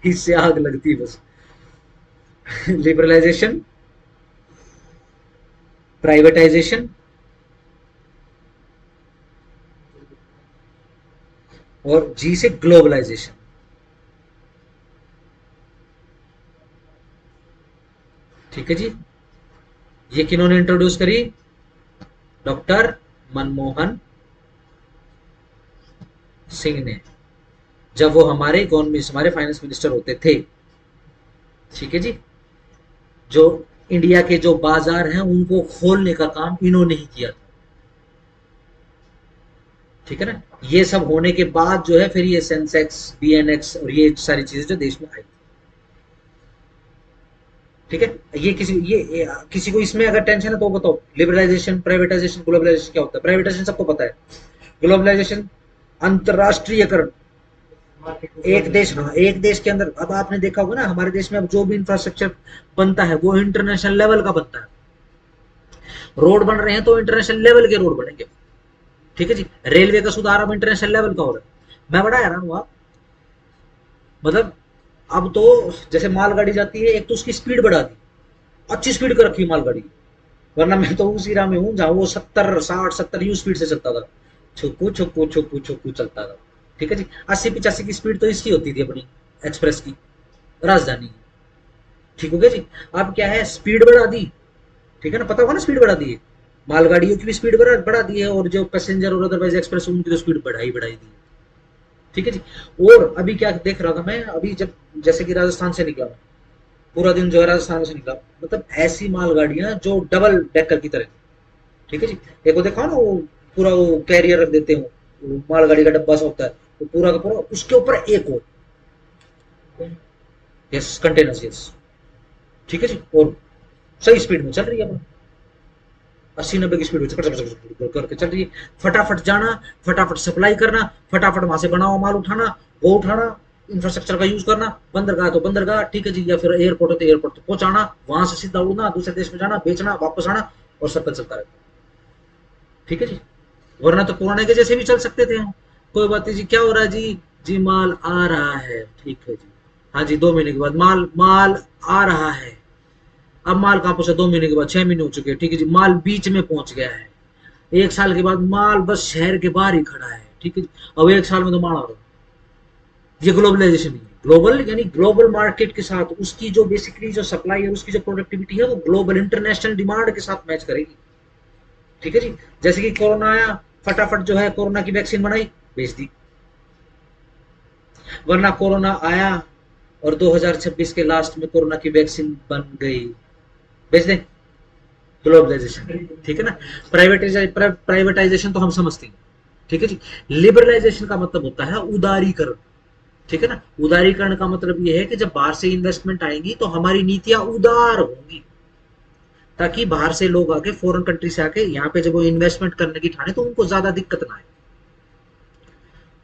इससे आग लगती बस। लिबरलाइजेशन, प्राइवेटाइजेशन और जी से ग्लोबलाइजेशन। ठीक है जी, ये किन्होंने इंट्रोड्यूस करी? डॉक्टर मनमोहन सिंह ने, जब वो हमारे इकोनॉमिस्ट, हमारे फाइनेंस मिनिस्टर होते थे। ठीक है जी, जो इंडिया के जो बाजार हैं उनको खोलने का काम इन्होंने ही किया था। ठीक है ना, ये सब होने के बाद जो है फिर ये सेंसेक्स, बीएनएक्स और ये सारी चीजें जो देश में आई। ठीक है, ये किसी को इसमें अगर टेंशन है तो बताओ, लिबरलाइजेशन, प्राइवेटाइजेशन, ग्लोबलाइजेशन क्या होता है? प्राइवेटाइजेशन सबको पता है, ग्लोबलाइजेशन अंतरराष्ट्रीयकरण। एक देश, हाँ, एक देश के अंदर, अब आपने देखा होगा ना हमारे देश में अब जो भी इंफ्रास्ट्रक्चर बनता है वो इंटरनेशनल लेवल का बनता है। रोड बन रहे हैं तो इंटरनेशनल लेवल के रोड बनेंगे। ठीक है जी, रेलवे का सुधार अब इंटरनेशनल लेवल का हो रहा है। मैं बड़ा हैरान हुआ, मतलब अब तो जैसे मालगाड़ी जाती है, एक तो उसकी स्पीड बढ़ा दी, अच्छी स्पीड कर रखी मालगाड़ी, वरना मैं तो उस इरा में हूँ जहाँ वो 70 60 70 यू स्पीड से चलता था, छुक्कू छुक्कू छुक्कू छुक्कू चलता था। ठीक है जी, 80 85 की स्पीड तो इसकी होती थी अपनी एक्सप्रेस की, राजधानी की। ठीक हो गया जी, अब क्या है, स्पीड बढ़ा दी। ठीक है ना, पता होगा ना स्पीड बढ़ा दी है, मालगाड़ियों की भी स्पीड बढ़ा दी है, और जो पैसेंजर और अदरवाइज एक्सप्रेस उनकी तो स्पीड बढ़ाई दी। ठीक है जी, और अभी क्या देख रहा था मैं, अभी जब जैसे कि राजस्थान से निकला, पूरा दिन जो है राजस्थान से निकला, मतलब ऐसी मालगाड़ियां जो डबल डेकर की तरह। ठीक है जी, एक वो देखा ना, वो पूरा वो कैरियर रख देते हो, वो मालगाड़ी का डब्बा सा होता है, वो पूरा का पूरा, उसके ऊपर एक और, यस कंटेनर्स, यस। ठीक है जी, और सही स्पीड में चल रही है अपना, 80 90 की स्पीड में करके चल रही है, फटाफट जाना, फटाफट सप्लाई करना, फटाफट वहां से बना हुआ माल उठाना, वो उठाना, इंफ्रास्ट्रक्चर का यूज करना, बंदरगाह तो बंदरगाह, ठीक है जी, या फिर एयरपोर्ट तो एयरपोर्ट तो पहुंचाना, वहां से सीधा उड़ना, दूसरे देश में जाना, बेचना, वापस आना, और सर्कल चलता रहता है। ठीक है जी, वरना तो पुराने के जैसे भी चल सकते थे हम, कोई बात नहीं जी, क्या हो रहा है जी, जी माल आ रहा है, ठीक है जी, हाँ जी, 2 महीने के बाद माल माल आ रहा है। अब माल कहाँ पहुंचा? 2 महीने के बाद, 6 महीने हो चुके हैं, ठीक है जी, माल बीच में पहुंच गया है। 1 साल के बाद माल बस शहर के बाहर ही खड़ा है। ठीक है जी, अब 1 साल में तो माल आ रहा है। ये ग्लोबलाइजेशन है, ग्लोबल यानी ग्लोबल मार्केट के साथ उसकी जो बेसिकली जो सप्लाई है, उसकी जो प्रोडक्टिविटी है वो ग्लोबल इंटरनेशनल डिमांड के साथ मैच करेगी। ठीक है जी, जैसे कि कोरोना आया, फटाफट जो है कोरोना की वैक्सीन बनाई, बेच दी, वरना कोरोना आया और 2026 के लास्ट में कोरोना की वैक्सीन बन गई, बेच दें, ग्लोबलाइजेशन। ठीक है ना, प्राइवेटाइजेशन तो हम समझते हैं। ठीक है जी, लिबरलाइजेशन का मतलब होता है उदारीकरण। ठीक है ना, उदारीकरण का मतलब यह है कि जब बाहर से इन्वेस्टमेंट आएगी तो हमारी नीतियां उदार होंगी, ताकि बाहर से लोग आके, फॉरेन कंट्री से आके यहाँ पे जब वो इन्वेस्टमेंट करने की ठाने तो उनको ज्यादा दिक्कत ना आए।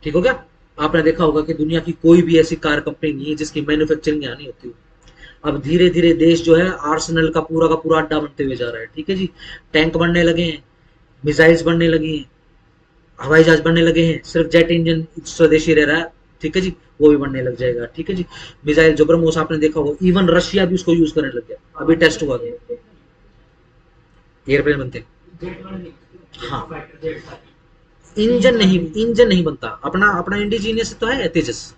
ठीक हो गया, आपने देखा होगा कि दुनिया की कोई भी ऐसी कार कंपनी नहीं है जिसकी मैन्युफैक्चरिंग यहाँ नहीं होती। अब धीरे धीरे देश जो है आर्सेनल का पूरा अड्डा बनते हुए जा रहा है। ठीक है जी, टैंक बनने लगे हैं, मिसाइल्स बनने लगी हैं, हवाई जहाज बनने लगे हैं, सिर्फ जेट इंजन स्वदेशी रह रहा है। ठीक है जी, वो भी बनने लग जाएगा। ठीक है जी, मिसाइल जो ब्रह्मोस आपने देखा होगा, इवन रशिया भी उसको यूज करने लग गया, अभी टेस्ट हुआ गया, एयरप्लेन बनते हैं। हाँ, इंजन नहीं बनता, अपना अपना इंडिजीनियस तो है तेजस,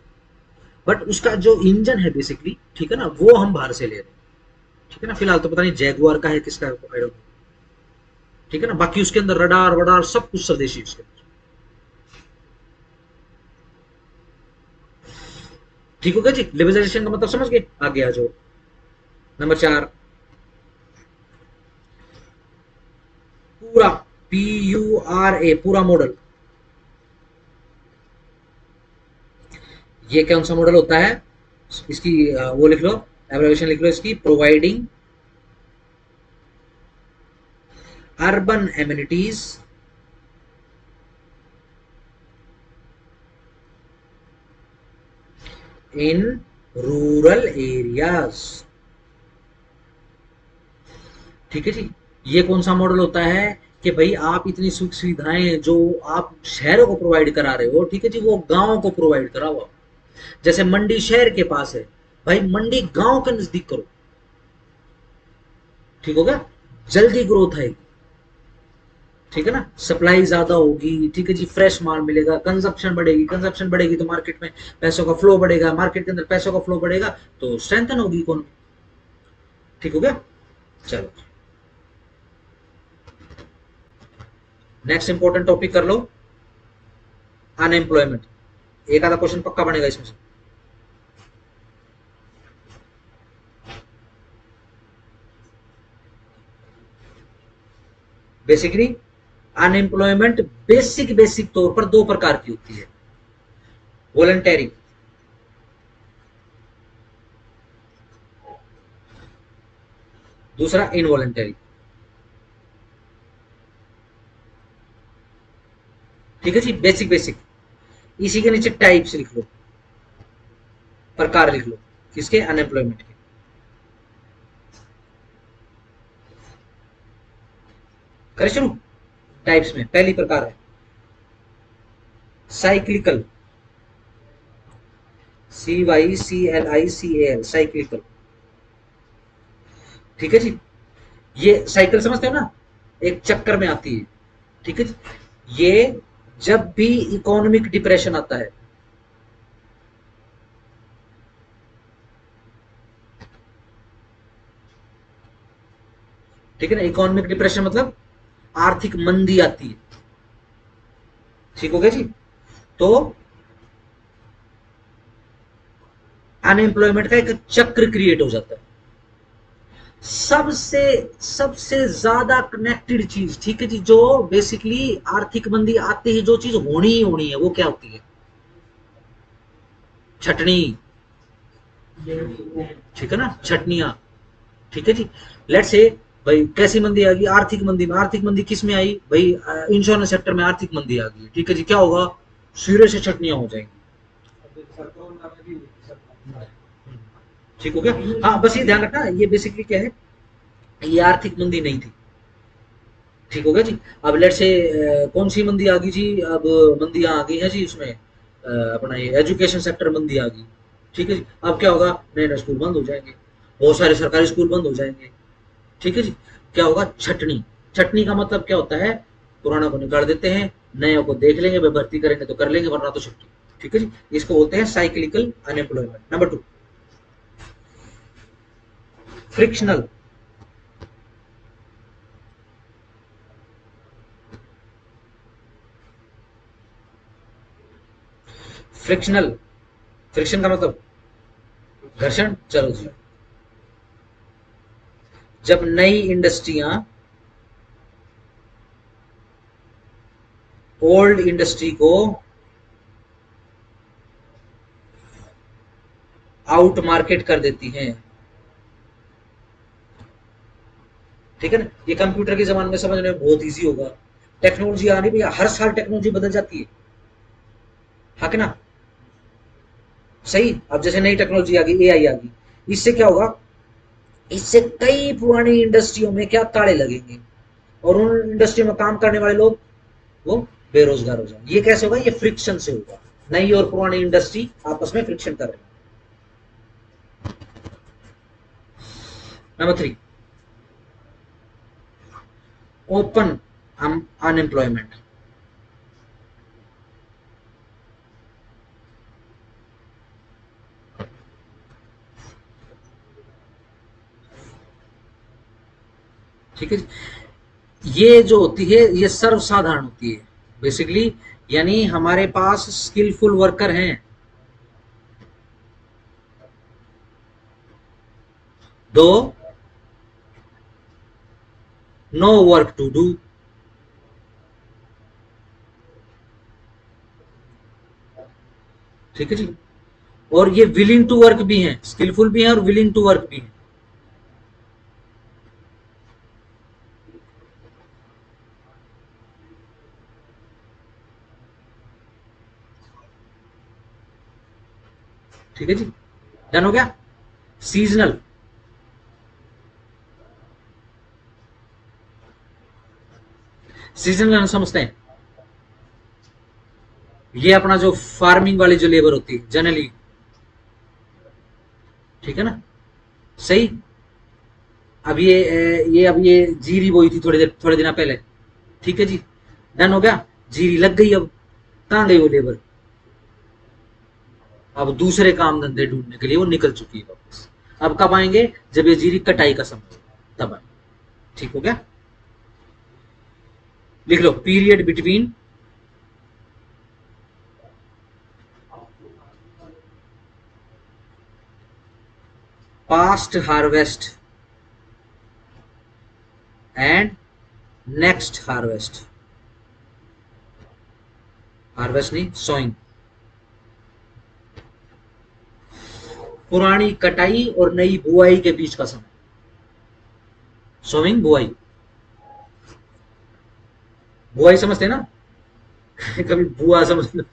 बट उसका जो इंजन है बेसिकली, ठीक है ना, वो हम बाहर से ले रहे हैं। ठीक है ना, फिलहाल तो पता नहीं जैगुआर का है किसका, आई डोंट नो। ठीक है ना, बाकी उसके अंदर रडार वडार सब कुछ स्वदेशी उसके अंदर। ठीक हो गया जी, लिबरलाइजेशन का मतलब समझ गए? आगे आ जाओ, नंबर 4, पूरा, PURA, पूरा मॉडल। ये कौन सा मॉडल होता है? इसकी वो लिख लो, एब्रिविएशन लिख लो इसकी, providing urban amenities in rural areas. ठीक है जी। ये कौन सा मॉडल होता है कि भाई आप इतनी सुख सुविधाएं जो आप शहरों को प्रोवाइड करा रहे हो, ठीक है जी, वो गांव को प्रोवाइड कराओ। जैसे मंडी शहर के पास है, भाई मंडी गांव के नजदीक करो। ठीक हो गया, जल्दी ग्रोथ आएगी। ठीक है ना, सप्लाई ज्यादा होगी, ठीक है जी, फ्रेश माल मिलेगा, कंजप्शन बढ़ेगी, कंजप्शन बढ़ेगी तो मार्केट में पैसों का फ्लो बढ़ेगा, मार्केट के अंदर पैसों का फ्लो बढ़ेगा तो स्ट्रेंथन होगी इकोनॉमी। ठीक हो गया, चलो नेक्स्ट इंपॉर्टेंट टॉपिक कर लो, अनएम्प्लॉयमेंट। एक आधा क्वेश्चन पक्का बनेगा इसमें से। बेसिकली अनएम्प्लॉयमेंट बेसिक बेसिक तौर पर दो प्रकार की होती है, वॉलंटरी, दूसरा इनवॉलंटरी। ठीक है जी, बेसिक बेसिक। इसी के नीचे टाइप्स लिख लो, प्रकार लिख लो किसके, अनएम्प्लॉयमेंट के। करें शुरू। टाइप्स में पहली प्रकार है साइक्लिकल, CYCLICAL, साइक्लिकल। ठीक है जी, ये साइकिल समझते हो ना, एक चक्कर में आती है। ठीक है जी, ये जब भी इकोनॉमिक डिप्रेशन आता है, ठीक है ना, इकोनॉमिक डिप्रेशन मतलब आर्थिक मंदी आती है। ठीक हो गया जी, तो अनएम्प्लॉयमेंट का एक चक्र क्रिएट हो जाता है। सबसे सबसे ज्यादा कनेक्टेड चीज, ठीक है जी, जो बेसिकली आर्थिक मंदी आते ही जो चीज होनी ही होनी है वो क्या होती है, छटनी। ठीक है ना, छटनियां। ठीक है जी, लेट से भाई कैसी मंदी आ गई, आर्थिक मंदी में। आर्थिक मंदी किस में आई भाई, इंश्योरेंस सेक्टर में आर्थिक मंदी आ गई। ठीक है जी, क्या होगा, सिरे से छटनियां हो जाएंगी। ठीक हो गया, हाँ बस ये ध्यान रखना, ये बेसिकली क्या है, ये आर्थिक मंदी नहीं थी। ठीक हो गया जी। अब लेट से कौन सी मंदी आ गई जी, अब मंदियां आ गई है जी उसमें, अपना ये एजुकेशन सेक्टर मंदी आ गई। ठीक है जी, अब क्या होगा, नए नए स्कूल बंद हो जाएंगे, बहुत सारे सरकारी स्कूल बंद हो जाएंगे। ठीक है जी, क्या होगा, छटनी। छटनी का मतलब क्या होता है, पुराना को निकाल देते हैं, नए को देख लेंगे, वे भर्ती करेंगे तो कर लेंगे वरना तो छुट्टी। ठीक है जी, इसको बोलते हैं cyclical unemployment. Number two, frictional. Frictional, friction का मतलब घर्षण। चलो जी, जब नई इंडस्ट्रियां ओल्ड इंडस्ट्री को आउट मार्केट कर देती हैं। ठीक है ना, ये कंप्यूटर के जमाने में समझने में बहुत इजी होगा। टेक्नोलॉजी आ रही भैया, हर साल टेक्नोलॉजी बदल जाती है, हाँ कि ना, सही। अब जैसे नई टेक्नोलॉजी आ गई, एआई आ गई, इससे क्या होगा, इससे कई पुरानी इंडस्ट्रियों में क्या ताले लगेंगे, और उन इंडस्ट्री में काम करने वाले लोग वो बेरोजगार हो जाएंगे। ये कैसे होगा, ये फ्रिक्शन से होगा, नई और पुरानी इंडस्ट्री आपस में फ्रिक्शन कर रहे हैं। Number three, open unemployment. ठीक है, ये जो होती है ये सर्वसाधारण होती है बेसिकली, यानी हमारे पास स्किलफुल वर्कर हैं, दो नो वर्क टू डू। ठीक है जी, और ये विलिंग टू वर्क भी हैं, स्किलफुल भी हैं और विलिंग टू वर्क भी हैं। ठीक है जी, डन हो गया। सीजनल, सीजनल समझते हैं, ये अपना जो फार्मिंग वाली जो लेबर होती है जनरली, ठीक है ना, सही। अब ये जीरी बोई थी थोड़े दिन पहले, ठीक है जी, डन हो गया। जीरी लग गई, अब कहाँ गई वो लेबर? अब दूसरे काम धंधे ढूंढने के लिए वो निकल चुकी है वापस। अब कब आएंगे? जब ये जीरी कटाई का समय हो, तब आए। ठीक हो गया, लिख लो period between past harvest and next harvest. Harvest नहीं, सोइंग। पुरानी कटाई और नई बुआई के बीच का समय, सोइंग बुआई। बुआई समझते हैं ना? कभी बुआ समझ लो।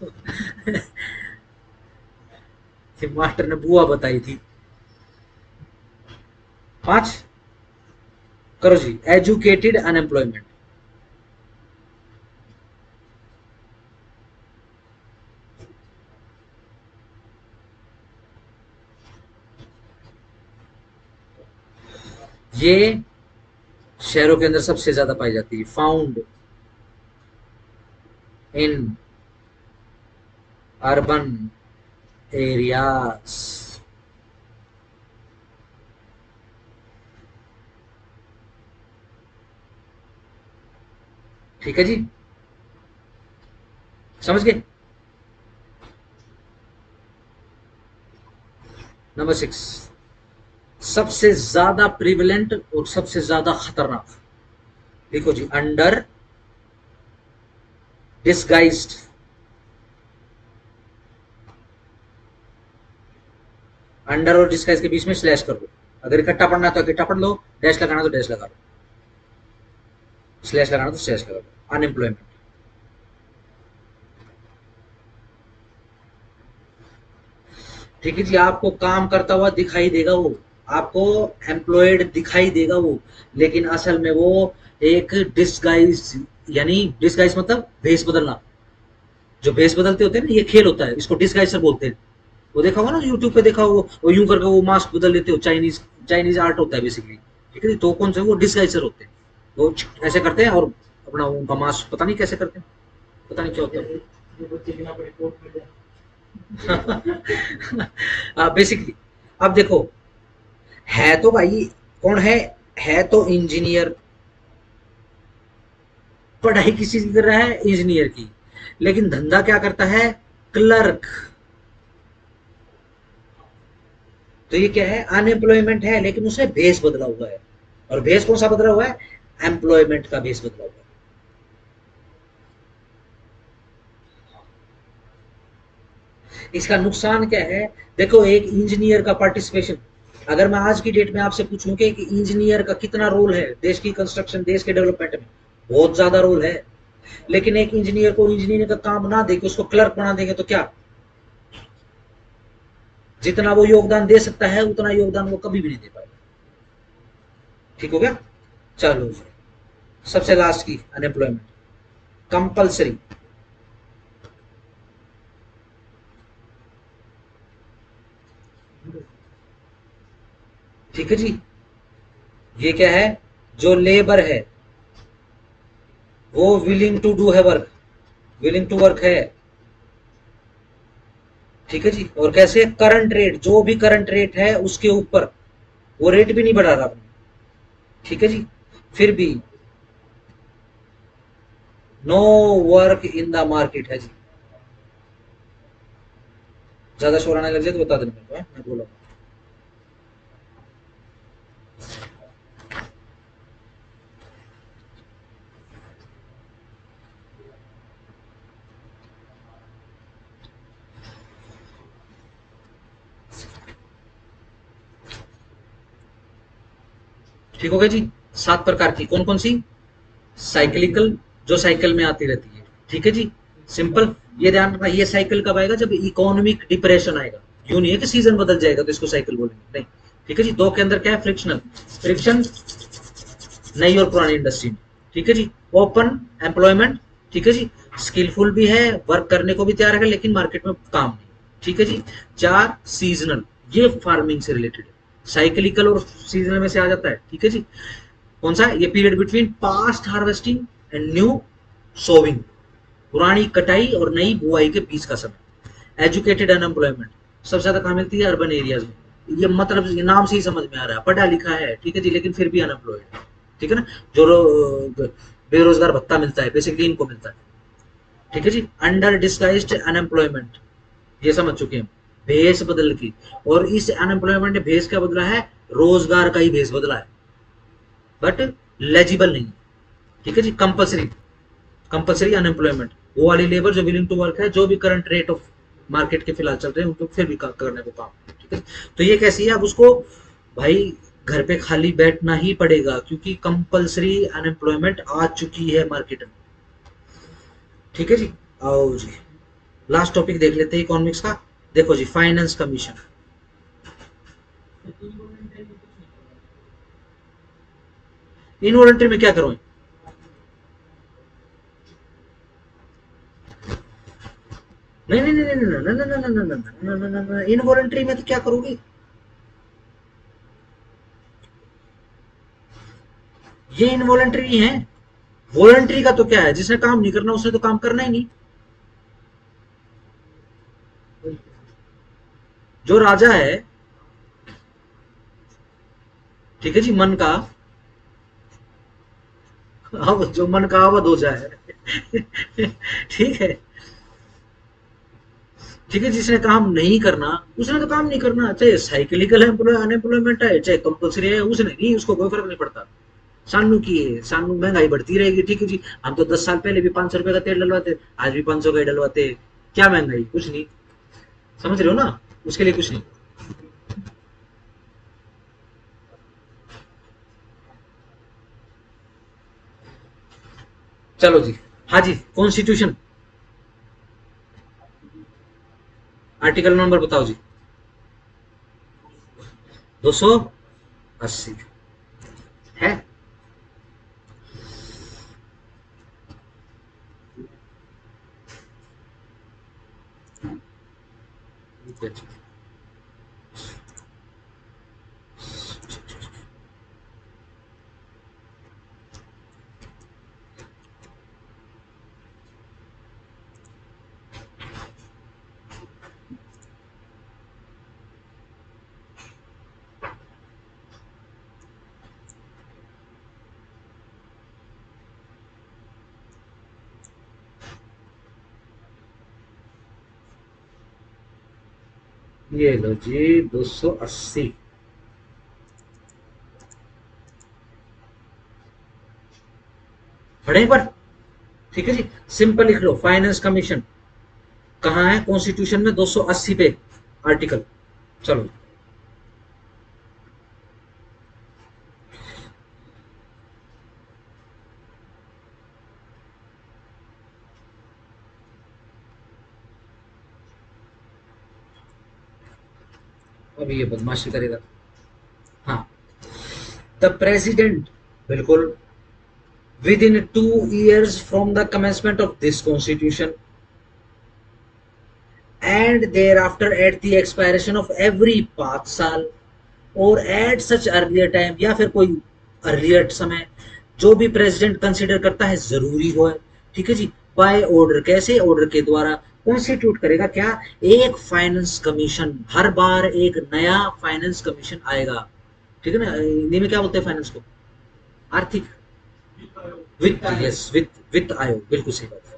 मास्टर ने बुआ बताई थी। 5 करो जी, एजुकेटेड अनएम्प्लॉयमेंट। ये शहरों के अंदर सबसे ज्यादा पाई जाती है, फाउंड इन अर्बन एरियाज। ठीक है जी, समझ गए। नंबर 6, सबसे ज्यादा प्रिविलेंट और सबसे ज्यादा खतरनाक। देखो जी, अंडर डिस्गाइज्ड। अंडर और डिस्गाइज के बीच में स्लैश कर दो। अगर इकट्ठा पढ़ना है तो इकट्ठा पढ़ लो, डैश लगाना तो डैश लगा लो, स्लैश लगाना तो स्लैश लगा लो। अनएम्प्लॉयमेंट। ठीक है जी, आपको काम करता हुआ दिखाई देगा वो, आपको एम्प्लॉयड दिखाई देगा वो, लेकिन असल में वो एक डिस्गाइज, यानी डिस्गाइज मतलब भेस बदलना। जो भेस बदलते होते हैं ना, ये खेल होता है, इसको डिस्गाइजर बोलते हैं। वो देखा होगा ना यूट्यूब पे, देखा हो वो यूं करके वो मास्क बदल लेते हो, चाइनीज चाइनीज आर्ट होता है बेसिकली। ठीक है, तो कौन से वो डिस्गाइजर होते हैं, वो ऐसे करते हैं और अपना उनका मास्क पता नहीं कैसे करते हैं, पता नहीं क्या होता है। बेसिकली अब देखो, है तो भाई कौन है तो इंजीनियर, पढ़ाई किसी की कर रहा है, इंजीनियर की, लेकिन धंधा क्या करता है? क्लर्क। तो ये क्या है? अनएम्प्लॉयमेंट है, लेकिन उसने बेस बदला हुआ है। और बेस कौन सा बदला हुआ है? एम्प्लॉयमेंट का बेस बदला हुआ है। इसका नुकसान क्या है? देखो, एक इंजीनियर का पार्टिसिपेशन, अगर मैं आज की डेट में आपसे पूछूं कि इंजीनियर का कितना रोल है देश की कंस्ट्रक्शन, देश के डेवलपमेंट में, बहुत ज्यादा रोल है। लेकिन एक इंजीनियर को इंजीनियरिंग का काम ना देके उसको क्लर्क बना देंगे तो क्या, जितना वो योगदान दे सकता है उतना योगदान वो कभी भी नहीं दे पाएगा। ठीक हो गया, चलो। सबसे लास्ट की, अनएम्प्लॉयमेंट कंपल्सरी। ठीक है जी, ये क्या है? जो लेबर है वो विलिंग टू डू है वर्क, विलिंग टू वर्क है। ठीक है जी, और कैसे? करंट रेट, जो भी करंट रेट है उसके ऊपर, वो रेट भी नहीं बढ़ा रहा आपने। ठीक है जी, फिर भी no work in the market है जी। ज्यादा शोर आने लग जाए तो बता देना मेरे को, मैं बोला। ठीक हो गया जी। 7 प्रकार की कौन कौन सी? साइक्लिकल, जो साइकिल में आती रहती है, ठीक है जी। सिंपल, ये ध्यान रखना, ये साइकिल कब आएगा? जब इकोनॉमिक डिप्रेशन आएगा। यूं नहीं है कि सीजन बदल जाएगा तो इसको साइकिल बोलेंगे, नहीं। ठीक है जी। दो के अंदर क्या है? फ्रिक्शनल, फ्रिक्शन नई और पुरानी इंडस्ट्री में, ठीक है जी। ओपन एम्प्लॉयमेंट, ठीक है जी, स्किलफुल भी है, वर्क करने को भी तैयार है, लेकिन मार्केट में काम नहीं, ठीक है जी। 4 सीजनल, ये फार्मिंग से रिलेटेड है, साइकिलिकल और सीजनल में से आ जाता है, ठीक है जी। कौन सा? ये period between past harvesting and new sowing, पुरानी कटाई और नई बुआई के बीच का समय। एजुकेटेड अनएम्प्लॉयमेंट, सबसे ज्यादा कहाँ मिलती है? अर्बन एरियाज में। ये मतलब ये नाम से ही समझ में आ रहा है, पढ़ा लिखा है, ठीक है जी, लेकिन फिर भी अनएम्प्लॉयड है, ठीक है ना। जो बेरोजगार भत्ता मिलता है, बेसिकली इनको मिलता है, ठीक है जी। अंडर डिस्गाइज्ड अनएम्प्लॉयमेंट, ये समझ चुके हैं, भेष बदल की। और इस अनएम्प्लॉयमेंट ने भेष क्या बदला है? रोजगार का ही भेष बदला है, बट लेजिबल नहीं, ठीक है जी। कंपल्सरी, कंपल्सरी अनएम्प्लॉयमेंट, वो वाली लेबर जो विलिंग टू वर्क है, जो भी करंट रेट ऑफ मार्केट के फिलहाल चल रहे हैं उनको फिर भी करने को काम, ठीक है। तो ये कैसी है? अब उसको भाई घर पे खाली बैठना ही पड़ेगा, क्योंकि कंपल्सरी अनएम्प्लॉयमेंट आ चुकी है मार्केट में, ठीक है जी। आओ जी, लास्ट टॉपिक देख लेते हैं इकोनॉमिक्स का। देखो जी, फाइनेंस कमीशन। इनवॉलंटरी में क्या करो? नहीं नहीं नहीं नहीं नहीं नहीं नहीं नहीं नहीं नहीं, इनवॉलंटरी में तो क्या करोगे? ये इनवॉलंटरी है। वॉलंटरी का तो क्या है? जिसने काम नहीं करना उसने तो काम करना ही नहीं। जो राजा है, ठीक है जी, मन का, अब जो मन का अवध हो जाए ठीक है, ठीक है, जिसने काम नहीं करना उसने तो काम नहीं करना, चाहे साइकिलिकल अनएम्प्लॉयमेंट है चाहे कंपल्सरी है, उसने नहीं, उसको कोई फर्क नहीं पड़ता। सानू की है, सानू महंगाई बढ़ती रहेगी, ठीक है जी। हम तो 10 साल पहले भी 500 रुपए का तेल डलवाते, आज भी 500 का ही डलवाते। क्या महंगाई? कुछ नहीं। समझ रहे हो ना? उसके लिए कुछ नहीं। चलो जी। हाँ जी, कॉन्स्टिट्यूशन, आर्टिकल नंबर बताओ जी। 280 है। ये लो जी, 280। पढ़े पर, ठीक है जी। सिंपल लिख लो, फाइनेंस कमीशन कहाँ है? कॉन्स्टिट्यूशन में 280 पे आर्टिकल। चलो, अभी ये बदमाशी करेगा। हाँ, द प्रेसिडेंट, बिल्कुल, within 2 years from the commencement of this constitution and thereafter at the expiration of every 5 साल और एट सच अर्लियर टाइम, या फिर कोई अर्लियर समय, जो भी प्रेसिडेंट कंसिडर करता है जरूरी हो है, ठीक है जी। बाय ऑर्डर, कैसे? ऑर्डर के द्वारा कॉन्स्टिट्यूट करेगा क्या? एक फाइनेंस कमीशन, हर बार एक नया फाइनेंस कमीशन आएगा, ठीक है ना। हिंदी में क्या बोलते हैं फाइनेंस को? आर्थिक वित्त, यस, वित्त, वित्त आयोग, बिल्कुल सही बात है।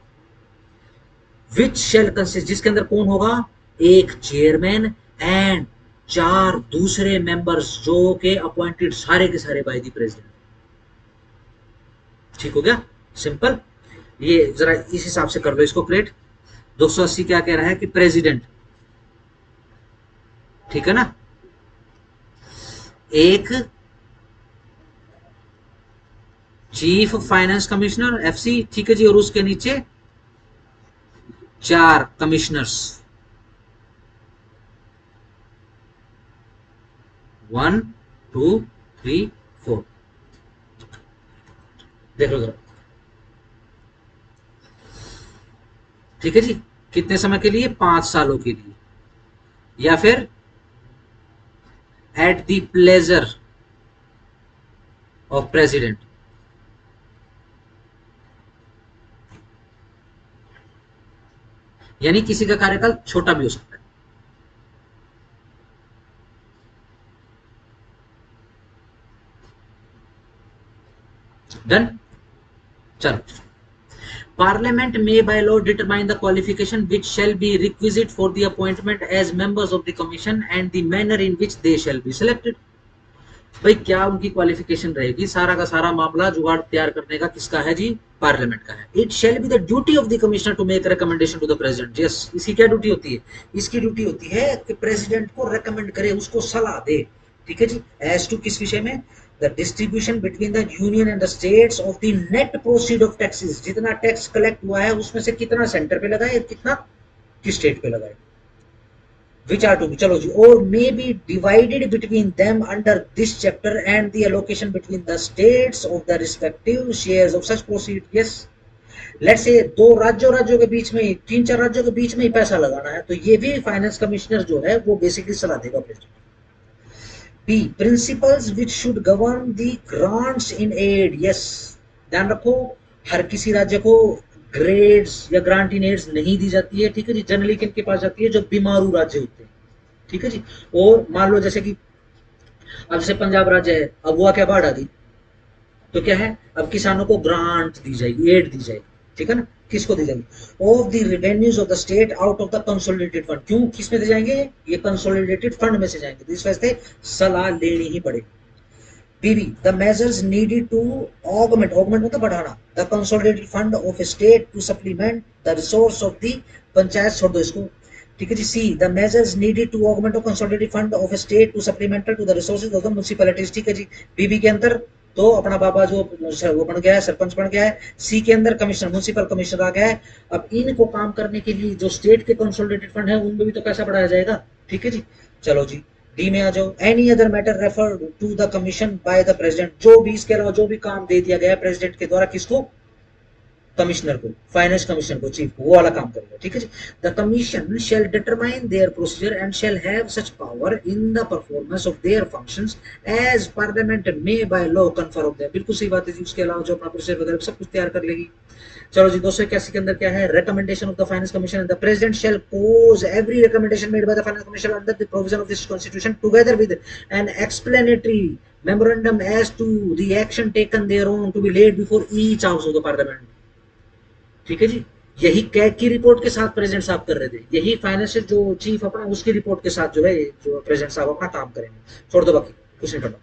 विच शेल कंसिस्ट, जिसके अंदर कौन होगा? एक चेयरमैन एंड 4 दूसरे मेंबर्स, जो के अपॉइंटेड सारे के सारे बाय द प्रेसिडेंट। ठीक हो गया? सिंपल। ये जरा इस हिसाब से कर लो इसको क्रिएट। 280 क्या कह रहा है? कि प्रेसिडेंट, ठीक है ना, एक चीफ फाइनेंस कमिश्नर एफसी, ठीक है जी, और उसके नीचे 4 कमिश्नर्स, 1 2 3 4। देख लो जरा, ठीक है जी। कितने समय के लिए? 5 सालों के लिए, या फिर at the pleasure of president. यानी किसी का कार्यकाल छोटा भी हो सकता है। डन, चलो। Parliament may by law determine the qualification which shall be requisite for the appointment as members of the commission and the manner in which they shall be selected। भाई क्या उनकी क्वालिफिकेशन रहेगी, सारा का सारा मामला जुगाड़ तैयार करने का किसका है जी? पार्लियामेंट का है। It shall be the duty of the commissioner to make recommendation to the president. Yes, इसकी क्या ड्यूटी होती है? इसकी ड्यूटी होती है कि प्रेसिडेंट को रेकमेंड करे, उसको सलाह दे, ठीक है जी। एज टू किस विषय में? The distribution between the union and the states of the net proceed of taxes. जितना टैक्स कलेक्ट हुआ है उसमें से कितना सेंटर पे लगाए, कितना किस स्टेट पे लगाए। which are to be, chalo ji, or may be divided between them under this chapter and the allocation between the states of the respective shares of such proceed। yes, let's say दो राज्यों के बीच में, 3-4 राज्यों के बीच में ही पैसा लगाना है, तो ये भी फाइनेंस कमिश्नर जो है वो बेसिकली सलाह देगा president. B, principles which should govern the grants in aid. Yes, ध्यान रखो, हर किसी राज्य को ग्रेड्स या ग्रांट इन एड्स नहीं दी जाती है, ठीक है जी। जनरली किनके पास जाती है? जो बीमारू राज्य होते हैं, ठीक है जी। और मान लो जैसे कि अब जैसे पंजाब राज्य है, अब हुआ क्या, बाढ़ आ गई, तो क्या है, अब किसानों को ग्रांट दी जाएगी, एड दी जाएगी, ठीक है ना। किसको दी जाएगी? Of the revenues of the state out of the consolidated fund. क्यों, किस में दे जाएंगे? ये कंसोलिडेटेड फंड में से जाएंगे, तो इस वजह से सलाह लेनी ही पड़ेगी। B B, the measures needed to augment मतलब बढ़ाना, the consolidated fund of state to supplement the resource of the panchayat. छोड़ दो इसको, ठीक है जी। C, the measures needed to augment of consolidated fund of state to supplemental to the resources of the municipalities, ठीक है जी। बीबी के अंदर तो अपना बाबा जो वो बन गया है, सरपंच बन गया है। सी के अंदर कमिश्नर, म्युनिसिपल कमिश्नर आ गया है। अब इनको काम करने के लिए जो स्टेट के कंसोलिडेटेड फंड है उनमें भी तो पैसा बढ़ाया जाएगा, ठीक है जी। चलो जी, डी में आ जाओ। Any other matter referred to the commission by the president. जो भी इसके अलावा जो भी काम दे दिया गया है प्रेसिडेंट के द्वारा, किसको? कमिश्नर को, फाइनेंस कमिश्नर को, चीफ को, वो वाला काम करेगा, ठीक है जी। The commission shall determine their procedure and shall have such power in the performance of their functions as parliament may by law confer of their. बिल्कुल सही बात है जी। उसके अलावा जो अपना प्रोसीजर वगैरह सब कुछ तैयार कर लेगी। चलो जी, 281 के अंदर क्या है? Recommendation of the finance commission and the president shall cause every recommendation made by the finance commission under the provision of this constitution together with an explanatory memorandum as to the action taken thereon to be laid before each house of the parliament, ठीक है जी। यही CAG की report के साथ president साहब कर रहे थे, यही फाइनेंशियल जो चीफ अपना उसकी रिपोर्ट के साथ जो है जो प्रेसिडेंट साहब अपना काम करेंगे। छोड़ दो, बाकी कुछ नहीं करना।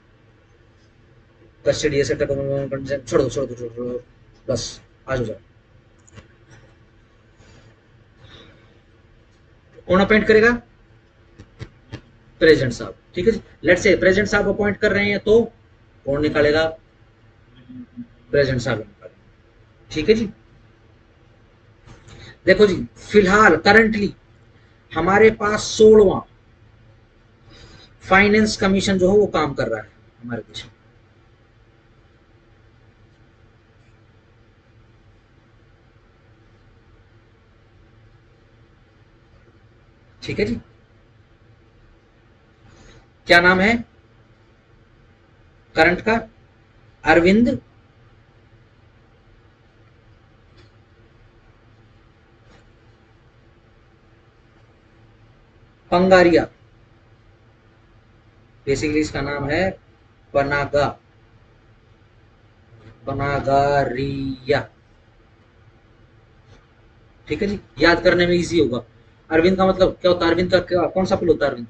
कस्टडी छोड़ दो, छोड़ दो, बस आज हो जाए। कौन अपॉइंट करेगा? प्रेसिडेंट साहब, ठीक है जी। लेट्स से प्रेसिडेंट साहब अपॉइंट कर रहे हैं तो कौन निकालेगा? प्रेसिडेंट साहब निकालेंगे, ठीक है जी। देखो जी, फिलहाल करंटली हमारे पास 16वां फाइनेंस कमीशन जो है वो काम कर रहा है हमारे देश में, ठीक है जी। क्या नाम है करंट का? अरविंद पंगारिया। बेसिकली इसका नाम है पनागा पनागारिया, ठीक है जी। याद करने में इजी होगा। अरविंद का मतलब क्या होता है? अरविंद का क्या, कौन सा फूल होता है अरविंद?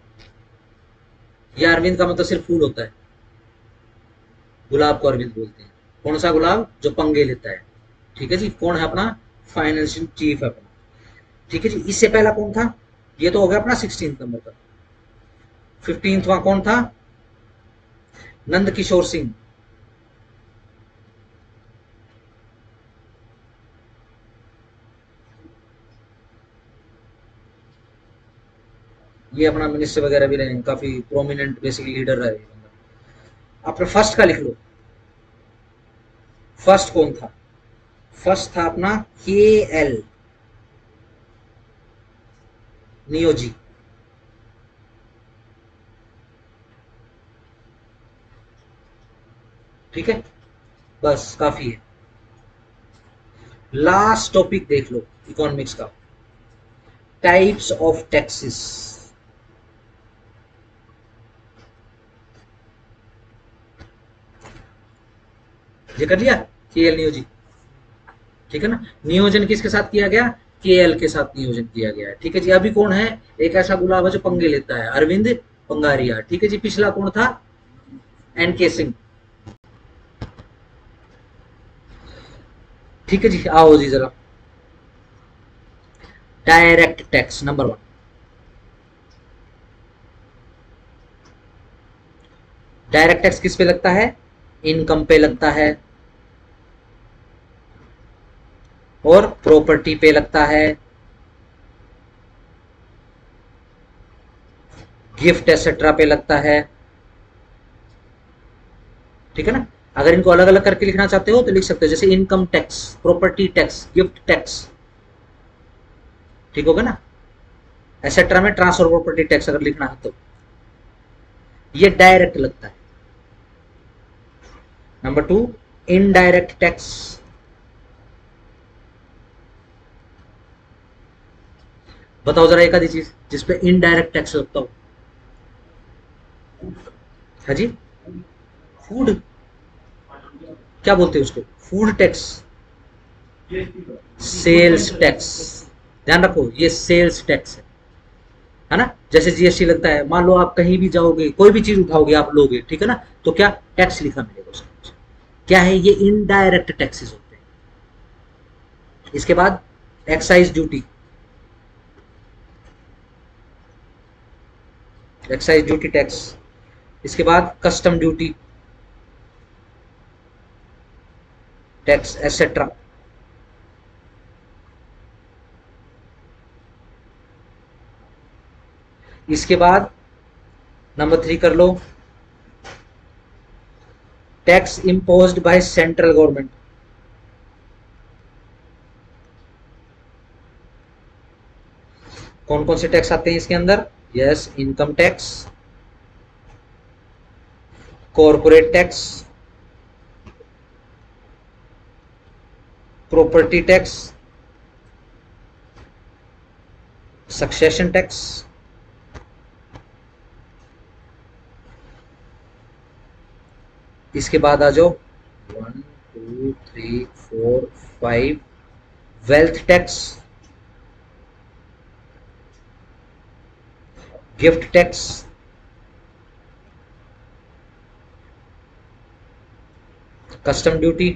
या अरविंद का मतलब सिर्फ फूल होता है? गुलाब को अरविंद बोलते हैं। कौन सा गुलाब? जो पंगे लेता है, ठीक है जी। कौन है अपना? फाइनेंशियल चीफ है अपना, ठीक है जी। इससे पहला कौन था? ये तो हो गया अपना 16 नंबर का। 15वां कौन था? नंद किशोर सिंह, ये अपना मिनिस्टर वगैरह भी रहे हैं, काफी प्रोमिनेंट बेसिकली लीडर रहे हैं। अपने फर्स्ट का लिख लो, फर्स्ट कौन था? फर्स्ट था अपना के एल नियोजी। ठीक है, बस काफी है। लास्ट टॉपिक देख लो इकोनॉमिक्स का, टाइप्स ऑफ टैक्सेस। ये कर लिया, के एल नियोजी। ठीक है ना, नियोजन किसके साथ किया गया? के एल के साथ नियोजन किया गया है। ठीक है जी, अभी कौन है? एक ऐसा गुलाब है जो पंगे लेता है, अरविंद पंगारिया। ठीक है जी, पिछला कौन था? एन के सिंह। ठीक है जी, आओ जी जरा, direct tax number 1। Direct tax किस पे लगता है? इनकम पे लगता है, और प्रॉपर्टी पे लगता है, गिफ्ट एसेट्रा पे लगता है। ठीक है ना, अगर इनको अलग अलग करके लिखना चाहते हो तो लिख सकते हो, जैसे income tax, property tax, gift tax. ठीक होगा ना, एसेट्रा में ट्रांसफर प्रॉपर्टी टैक्स अगर लिखना है तो ये डायरेक्ट लगता है। Number 2, indirect tax. बताओ जरा एक आधी चीज जिसपे इनडायरेक्ट टैक्स लगता हो। हाँ जी, फूड, क्या बोलते हैं उसको? Food tax, sales tax. ध्यान रखो, ये सेल्स टैक्स है ना। जैसे जीएसटी लगता है, मान लो आप कहीं भी जाओगे, कोई भी चीज उठाओगे आप लोगे, ठीक है ना, तो क्या टैक्स लिखा मिलेगा उसके। क्या है ये? इनडायरेक्ट टैक्सेस होते हैं। इसके बाद excise duty, excise duty tax. इसके बाद कस्टम ड्यूटी टैक्स एसेट्रा। इसके बाद नंबर 3 कर लो, tax imposed by central government. कौन कौन से टैक्स आते हैं इसके अंदर? Yes, income tax, corporate tax, property tax, succession tax. इसके बाद आ जाओ 1 2 3 4 5, wealth tax, gift tax, custom duty,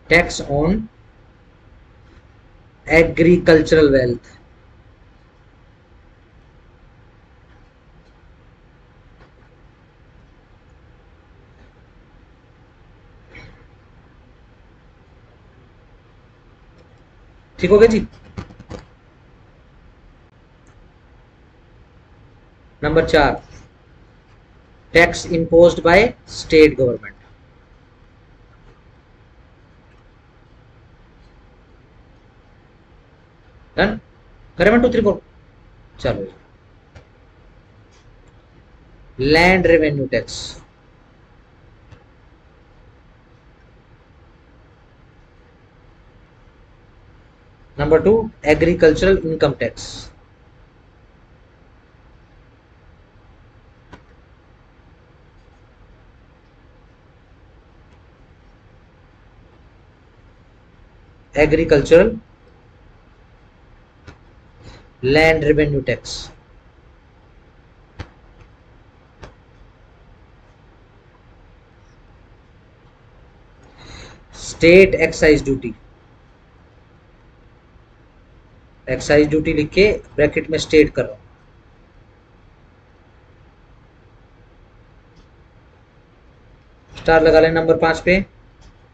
tax on agricultural wealth. ठीक हो गया जी। Number 4, tax imposed by state government. Done, करें 1 2 3 4। चलो, land revenue tax, number 2, agricultural income tax, agricultural land revenue tax, state excise duty. Excise duty लिख के bracket में state कर रहा हूं। स्टार लगा लें नंबर 5 पे,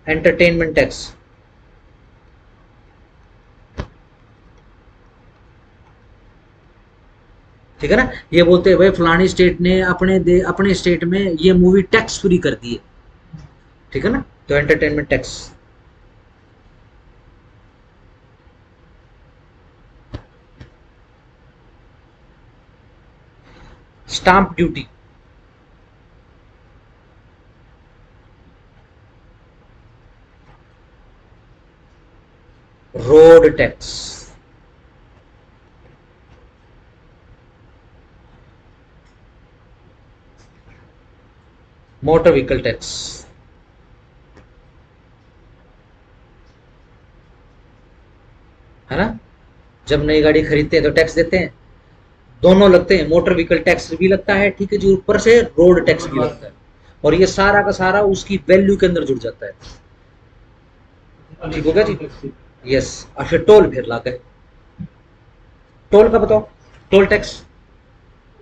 एंटरटेनमेंट टैक्स। ठीक है ना। ये बोलते हैं भाई फलानी स्टेट ने अपने स्टेट में ये मूवी टैक्स फ्री कर दी है, ठीक है ना, तो entertainment tax. Stamp duty, road tax, motor vehicle tax, है ना। जब नई गाड़ी खरीदते हैं तो टैक्स देते हैं, दोनों लगते हैं, मोटर व्हीकल टैक्स भी लगता है, ठीक है जी, ऊपर से रोड टैक्स भी लगता है, और ये सारा का सारा उसकी वैल्यू के अंदर जुड़ जाता है, ठीक हो गया जी। यस, और फिर टोल फिर लाते हैं। टोल का बताओ, टोल टैक्स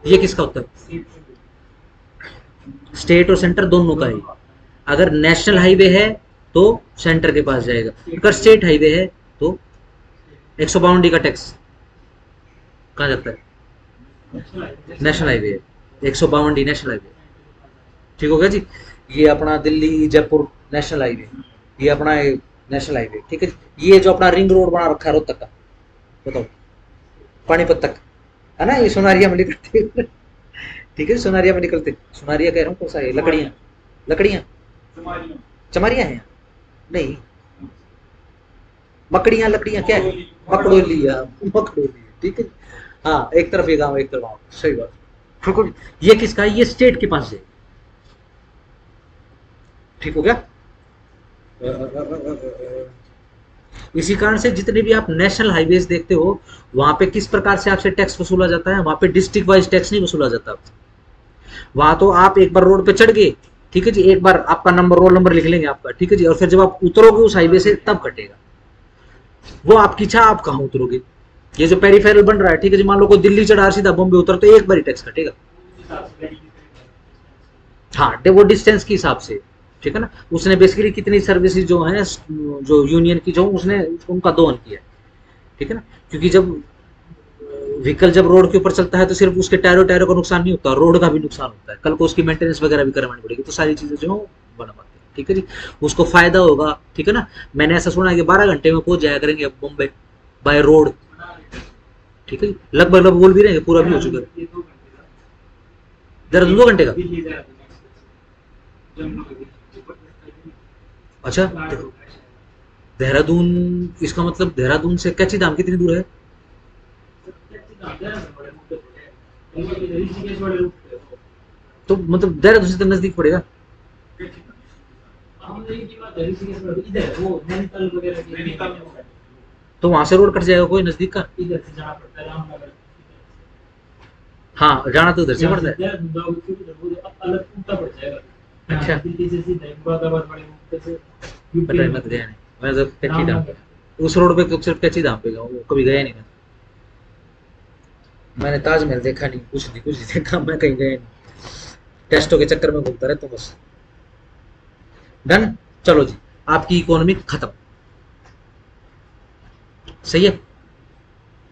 ये किसका होता है? स्टेट और सेंटर दोनों का है। अगर नेशनल हाईवे है तो सेंटर के पास जाएगा, अगर स्टेट हाईवे है तो 152 का टैक्स कहाँ जाता है? नेशनल हाईवे है, 152 नेशनल हाईवे, ठीक हो गया जी। ये अपना दिल्ली जयपुर नेशनल हाईवे, ये अपना नेशनल हाईवे, ठीक है जी। ये जो अपना रिंग रोड बना रखा है रोहतक का, बताओ, पानीपत तक, है ना, ये सोनारिया में निकलते हैं। ठीक है, सोनारिया में निकलते, सोनारिया कह रहा हूँ कौन सा है, लकड़ियाँ, लकड़ियाँ, चमारिया है नहीं, मकड़ियाँ लकड़ियाँ क्या है, मकड़ोलिया, मकड़ोलिया, ठीक है। हाँ, एक तरफ ये गाँव एक तरफ गाँव, सही बात। बिल्कुल, ये किसका है? ये स्टेट के पास है, ठीक हो गया। इसी कारण से जितने भी आप नेशनल हाईवेज देखते हो, वहां पे किस प्रकार से आपसे टैक्स वसूला जाता है, वहां पे डिस्ट्रिक्ट वाइज टैक्स नहीं वसूला जाता। वहां तो आप एक बार रोड पे चढ़ गए, ठीक है जी, एक बार आपका नंबर, रोल नंबर लिख लेंगे आपका, ठीक है जी, और फिर जब आप उतरोगे उस हाईवे से तब कटेगा, वो आपकी इच्छा, आप कहाँ उतरोगे। ये जो पेरीफेरल बन रहा है, ठीक है जी, मान लो कोई दिल्ली चढ़ा सीधा बॉम्बे उतर, तो एक बार ही टैक्स कटेगा। हाँ, वो डिस्टेंस के हिसाब से, ठीक है ना। उसने बेसिकली कितनी सर्विसेज जो है, जो यूनियन की जो उसने उनका दोहन किया, ठीक है ना। क्योंकि जब व्हीकल जब रोड के ऊपर चलता है तो सिर्फ उसके टायरों टायरों का नुकसान नहीं होता, रोड का भी नुकसान होता है, कल को उसकी मेंटेनेंस वगैरह भी करवानी पड़ेगी, तो सारी चीजें जो बना पाती है, ठीक है जी। उसको फायदा होगा, ठीक है ना। मैंने ऐसा सुना है कि 12 घंटे में पहुंच जाया करेंगे अब मुंबई बाय रोड, ठीक है जी, लगभग लगभग बोल भी रहे हैं, पूरा भी हो चुका है। देहरादून 2 घंटे का, अच्छा, देहरादून, इसका मतलब देहरादून से कैची धाम कितनी दूर है? तो मतलब देहरादून से तो नजदीक पड़ेगा। तो वहां से रोड कट जाएगा कोई नजदीक का? हाँ, जाना तो उधर से पड़ता है। अच्छा, पता है, मत गया नहीं मैं, तो कच्ची धाम पे, उस रोड पे तो सिर्फ कच्ची धाम पे गया हूँ, कभी गया नहीं मैं। मैंने ताजमहल देखा नहीं, कुछ नहीं देखा, मैं कहीं गया नहीं, टेस्टों के चक्कर में घूमता रहता हूँ बस। डन, चलो जी, आपकी इकोनॉमी खत्म, सही है,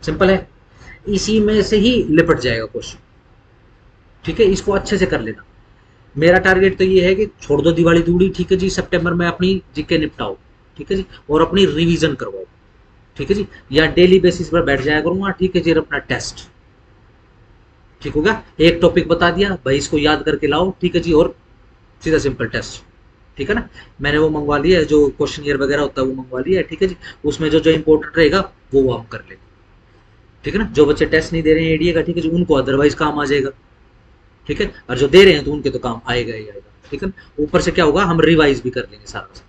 सिंपल है, इसी में से ही लिपट जाएगा क्वेश्चन, ठीक है। इसको अच्छे से कर लेना। मेरा टारगेट तो ये है कि छोड़ दो दिवाली दूड़ी, ठीक है जी, सितंबर में अपनी जीके निपटाओ, ठीक है जी, और अपनी रिवीजन करवाओ, ठीक है जी, या डेली बेसिस पर बैठ जाया करूंगा, ठीक है जी, अपना टेस्ट, ठीक होगा। एक टॉपिक बता दिया भाई, इसको याद करके लाओ, ठीक है जी, और सीधा सिंपल टेस्ट, ठीक है ना। मैंने वो मंगवा लिया है, जो क्वेश्चन वगैरह होता है वो मंगवा लिया है, ठीक है जी। उसमें जो जो इंपॉर्टेंट रहेगा वो हम कर लेंगे, ठीक है ना। जो बच्चे टेस्ट नहीं दे रहे हैं एडीए का, ठीक है जी, उनको अदरवाइज काम आ जाएगा, ठीक है, और जो दे रहे हैं तो उनके तो काम आएगा ही आएगा, ठीक है। ऊपर से क्या होगा, हम रिवाइज भी कर लेंगे सारा,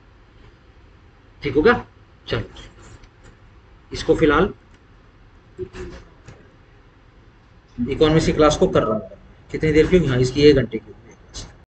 ठीक होगा। चलो, इसको फिलहाल इकोनॉमिक्स की क्लास को कर रहा हूँ, कितनी देर की होगी, हाँ इसकी 1 घंटे की।